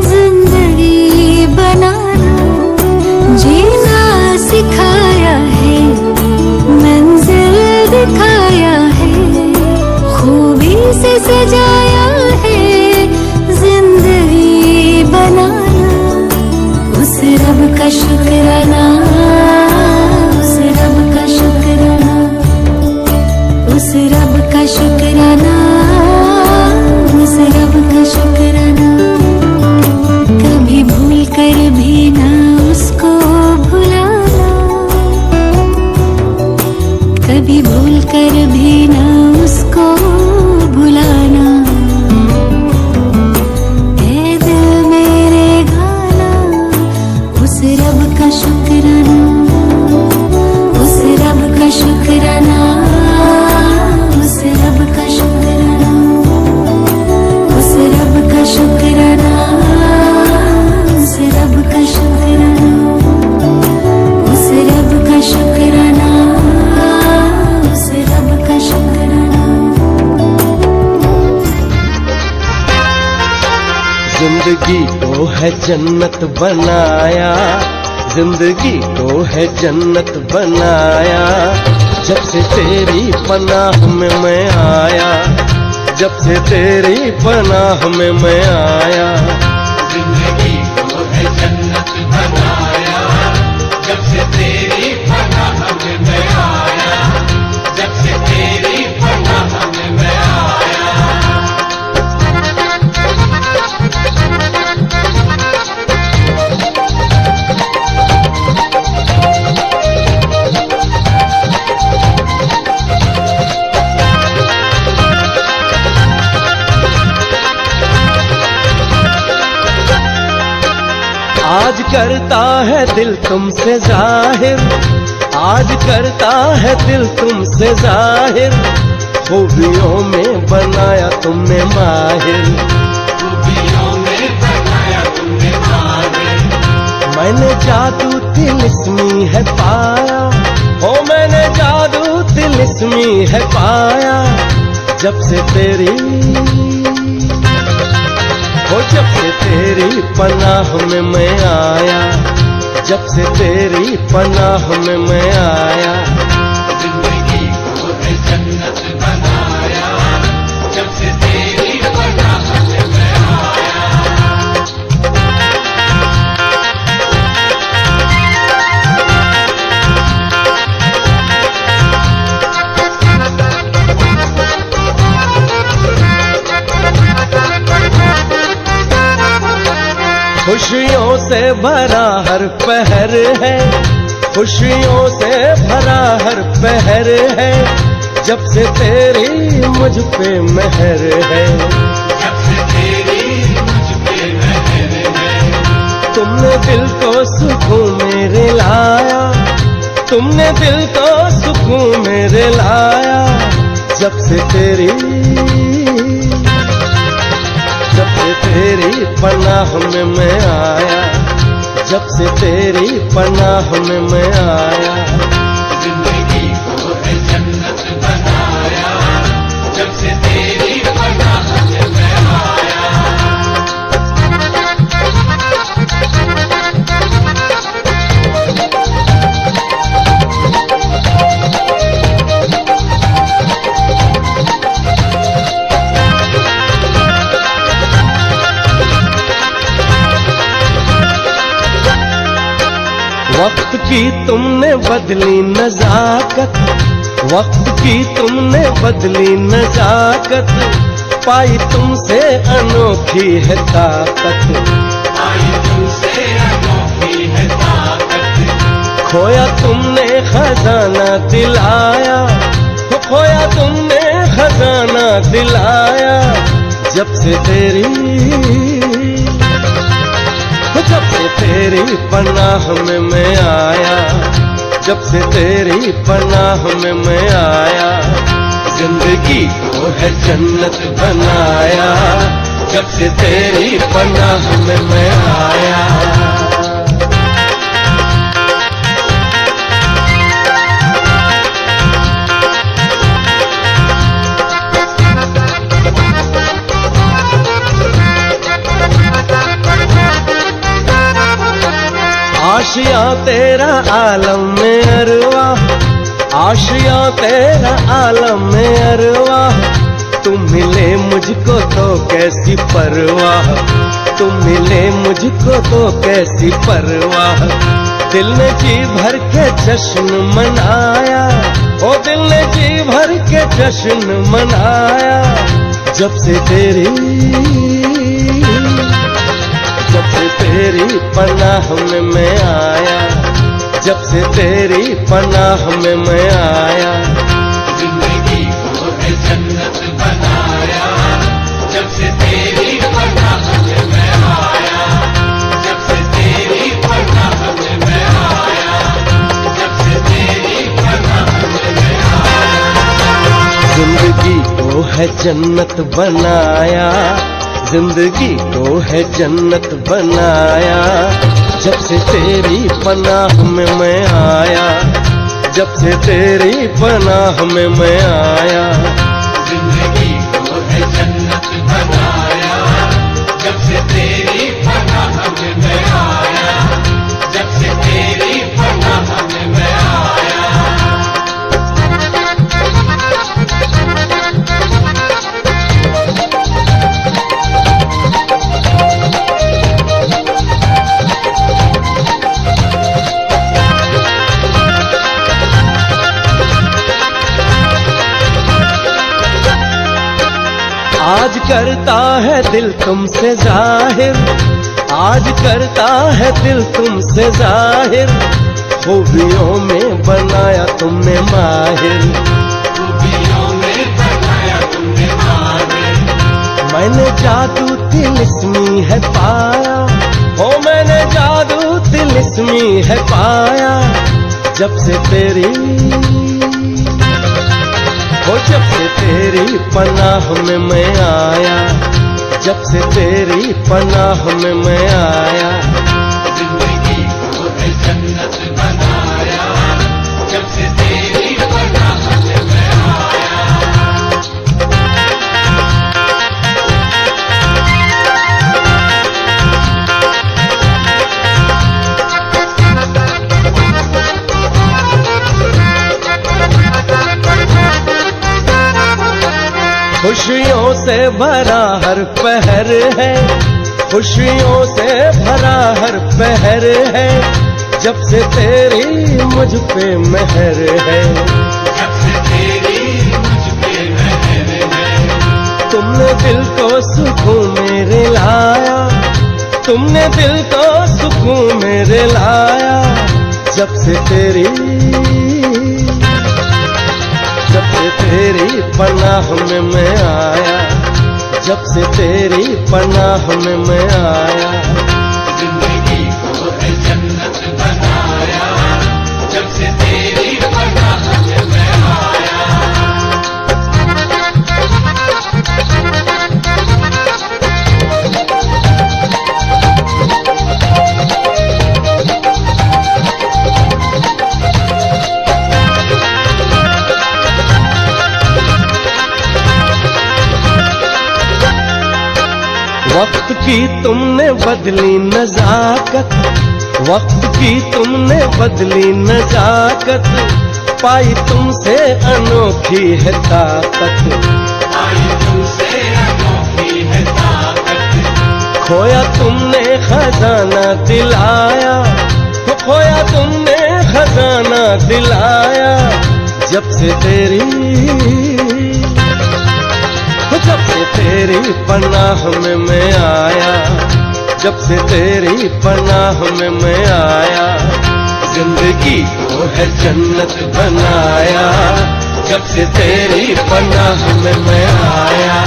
जिंदगी बनाना। जीना सिखाया है, मंजिल दिखाया है, खूबी से सजाया है, जिंदगी बनाना। उस रब का शुक्राना, उस रब का शुक्राना, शुक्राना, उस रब का शुक्राना, उस रब का शुक्राना, उस रब का शुक्राना, उस रब का शुक्राना, उस रब का शुक्राना, उस रब का शुक्राना। जिंदगी को है जन्नत बनाया, जिंदगी को है जन्नत बनाया, जब से तेरी पनाह में मैं आया, जब से तेरी पनाह में मैं आया। जिंदगी को है जन्नत बनाया, जब से तेरी पनाह में मैं आया, जब से तेरी पनाह में मैं आया। आज करता है दिल तुमसे जाहिर, आज करता है दिल तुमसे जाहिर, खूबियों में बनाया तुमने माहिर, खूबियों में बनाया तुमने माहिर। मैंने जादू तिलिस्मी है पाया, ओ मैंने जादू तिलिस्मी है पाया, जब से तेरी, जब से तेरी पनाह में मैं आया, जब से तेरी पनाह में मैं आया। जिंदगी को है जन्नत बनाया, जब से तेरी पनाह में मैं आया। खुशियों से भरा हर पहर है, खुशियों से भरा हर पहर है, जब से तेरी मुझ पे मेहर है, जब से तेरी मुझ पे मेहर है। तुमने दिल को सुकून मेरे लाया, तुमने दिल को सुकून मेरे लाया, जब से तेरी, जब से तेरी पनाह में मैं आया, जब से तेरी पनाह में मैं आया। जिंदगी को है जन्नत बनाया, जब से तेरी पनाह में मैं आया। वक्त की तुमने बदली नजाकत, वक्त की तुमने बदली नजाकत, पाई तुमसे अनोखी है ताकत, पाई तुमसे अनोखी है ताकत। खोया तुमने खजाना दिलाया, खोया तुमने खजाना दिलाया, जब से तेरी, जब से तेरी पनाह में मैं आया, जब से तेरी पनाह में मैं आया। जिंदगी को है जन्नत बनाया, जब से तेरी पनाह में मैं आया। आशिया तेरा आलम में अरवा, आशिया तेरा आलम में अरवा, तुम मिले मुझको तो कैसी परवाह, तुम मिले मुझको तो कैसी परवाह। दिल ने जी भर के जश्न मनाया, ओ दिल ने जी भर के जश्न मनाया, जब से तेरी, जब से तेरी पनाह में मैं आया, जब से तेरी पनाह में मैं आया। जिंदगी को है जन्नत बनाया, जब से तेरी पनाह में मैं आया, जब से तेरी पनाह में मैं आया। है जन्नत बनाया, जिंदगी को है जन्नत बनाया। जब से तेरी पनाह में मैं आया, जब से तेरी पनाह में मैं आया। जिंदगी को है जन्नत बनाया, जब से तेरी पनाह में मैं आया, जब से तेरी पनाह में मैं आया। आज करता है दिल तुमसे जाहिर, आज करता है दिल तुमसे जाहिर, खूबियों में बनाया तुमने माहिर, खूबियों में बनाया तुमने माहिर। मैंने जादू तिलिस्मी है पाया, ओ मैंने जादू तिलिस्मी है पाया। जब से तेरी, ओ जब से तेरी पनाह में मैं आया, जब से तेरी पनाह में मैं आया। जिंदगी को है जन्नत बनाया, जब से तेरी पनाह में मैं आया। खुशियों से भरा हर पहर है, खुशियों से भरा हर पहर है। जब से तेरी मुझ पे मेहर है, जब से तेरी मुझ पे मेहर है। तुमने दिल को सुकून मेरे लाया, तुमने दिल को सुकून मेरे लाया। जब से तेरी, जब से तेरी पनाह में मैं आया, जब से तेरी पनाह में मैं आया। जिंदगी को है जन्नत बनाया, जब से तेरी पनाह में मैं आया। वक्त की तुमने बदली नजाकत, वक्त की तुमने बदली नजाकत, पाई तुमसे अनोखी है ताकत, पाई तुमसे अनोखी है ताकत। खोया तुमने खजाना दिलाया, खोया तुमने खजाना दिलाया। जब से तेरी, जब से तेरी पनाह में मैं आया, जब से तेरी पनाह में मैं आया। जिंदगी को है जन्नत बनाया, जब से तेरी पनाह में मैं आया।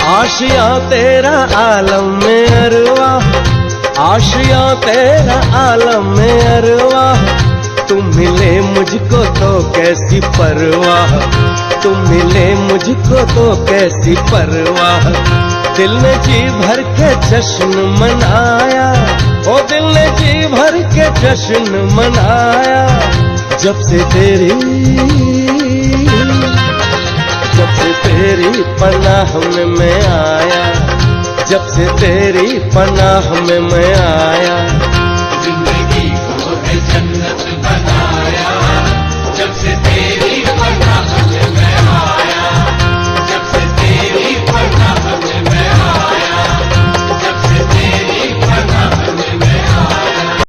आशिया तेरा आलम में अरवा, आशिया तेरा आलम में अरवा। तुम मिले मुझको तो कैसी परवाह, तुम मिले मुझको तो कैसी परवाह। दिल ने जी भर के जश्न मनाया, ओ दिल ने जी भर के जश्न मनाया। जब से तेरी, जब से तेरी पनाह में मैं आया, जब से तेरी पनाह में मैं आया।